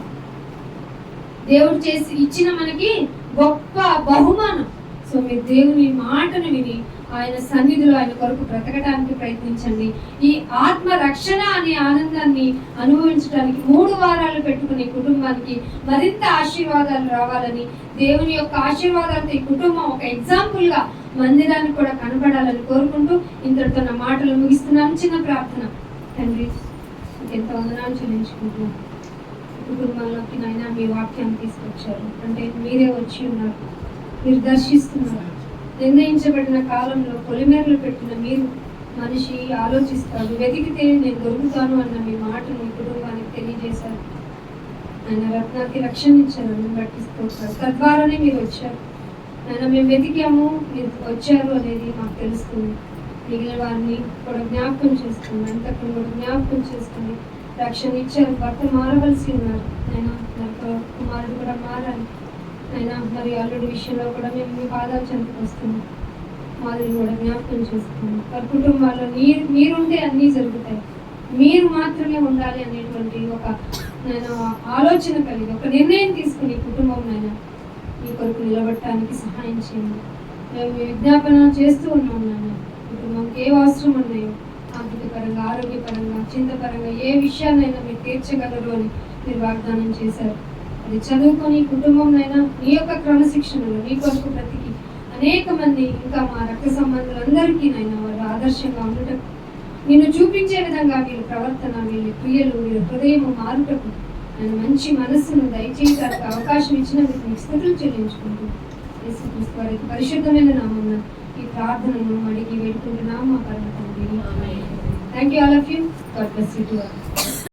దేవుడు చేసి ఇచ్చిన మనకి గొప్ప బహుమానం. సో మీరు దేవుని మాటను విని ఆయన సన్నిధిలో ఆయన కొరకు బ్రతకడానికి ప్రయత్నించండి. ఈ ఆత్మ రక్షణ అనే ఆనందాన్ని అనుభవించడానికి 3 వారాలు పెట్టుకుని కుటుంబానికి మరింత ఆశీర్వాదాలు రావాలని, దేవుని యొక్క ఆశీర్వాదాలతో ఈ కుటుంబం ఒక ఎగ్జాంపుల్ గా మందిరానికి కూడా కనబడాలని కోరుకుంటూ ఇంతటితో నా మాటలు ముగిస్తున్నాను. చిన్న ప్రార్థన. తండ్రి, ఎంత వందనాలు చెల్లించుకుంటున్నాను. కుటుంబంలోకి నాయన మీ వాక్యాన్ని తీసుకొచ్చారు అంటే మీరే వచ్చి ఉన్నారు, మీరు దర్శిస్తున్నారు. నిర్ణయించబడిన కాలంలో పొలిమేరలు పెట్టిన మీరు మనిషి ఆలోచిస్తాడు, వెతికితే నేను దొరుకుతాను అన్న మీ మాటను మీ కుటుంబానికి తెలియజేశారు. ఆయన రత్నానికి రక్షణ ఇచ్చారు, నన్ను పట్టిస్తారు. తద్వారానే మీరు వచ్చారు. ఆయన మేము వెతికాము, మీరు వచ్చారు అనేది మాకు తెలుస్తుంది. మిగిలిన వారిని కూడా జ్ఞాపకం చేసుకుని, అంతకుని కూడా జ్ఞాపకం చేసుకుని రక్షణ ఇచ్చారు. భర్త మారవలసి ఉన్నారు ఆయన, కుమారుడు కూడా మారాలి ఆయన. మరి అల్లుడి విషయంలో కూడా మేము మీ పాదాలు చెంతకు వస్తున్నాం. మాదిరి కూడా జ్ఞాపకం చేసుకున్నాం. వారి కుటుంబాల్లో మీరుంటే అన్నీ జరుగుతాయి, మీరు మాత్రమే ఉండాలి అనేటువంటి ఒక ఆలోచన కలిగి ఒక నిర్ణయం తీసుకుని కుటుంబం నాయన మీ కొరకు నిలబడటానికి సహాయం చేయండి. మేము విజ్ఞాపన చేస్తూ ఉన్నాం నాయన. కుటుంబంకి ఏ అవసరం ఉన్నాయో ఆర్థిక పరంగా, ఆరోగ్యపరంగా, చింతపరంగా ఏ విషయాన్నైనా మీరు తీర్చగలరు అని మీరు వాగ్దానం చేశారు. అది చదువుకొని కుటుంబంనైనా నీ యొక్క క్రమశిక్షణలో నీ కొరకు బ్రతికి అనేక మంది ఇంకా మా రక్త సంబంధులందరికీ నైనా వారు ఆదర్శంగా ఉండటం, నిన్ను చూపించే విధంగా వీళ్ళ ప్రవర్తన, వీళ్ళ క్రియలు, వీళ్ళ హృదయం మారుటకు నేను మంచి మనస్సును దయచేయడానికి అవకాశం ఇచ్చినందుకు మీకు స్తుతులు చెల్లించుకుంటూ యేసుక్రీస్తు వారి పరిశుద్ధమైన నామమున ఈ ప్రార్థనను అడిగి వేడుకుంటున్నాం మా పరమ తండ్రి. Thank you all of you. God bless you.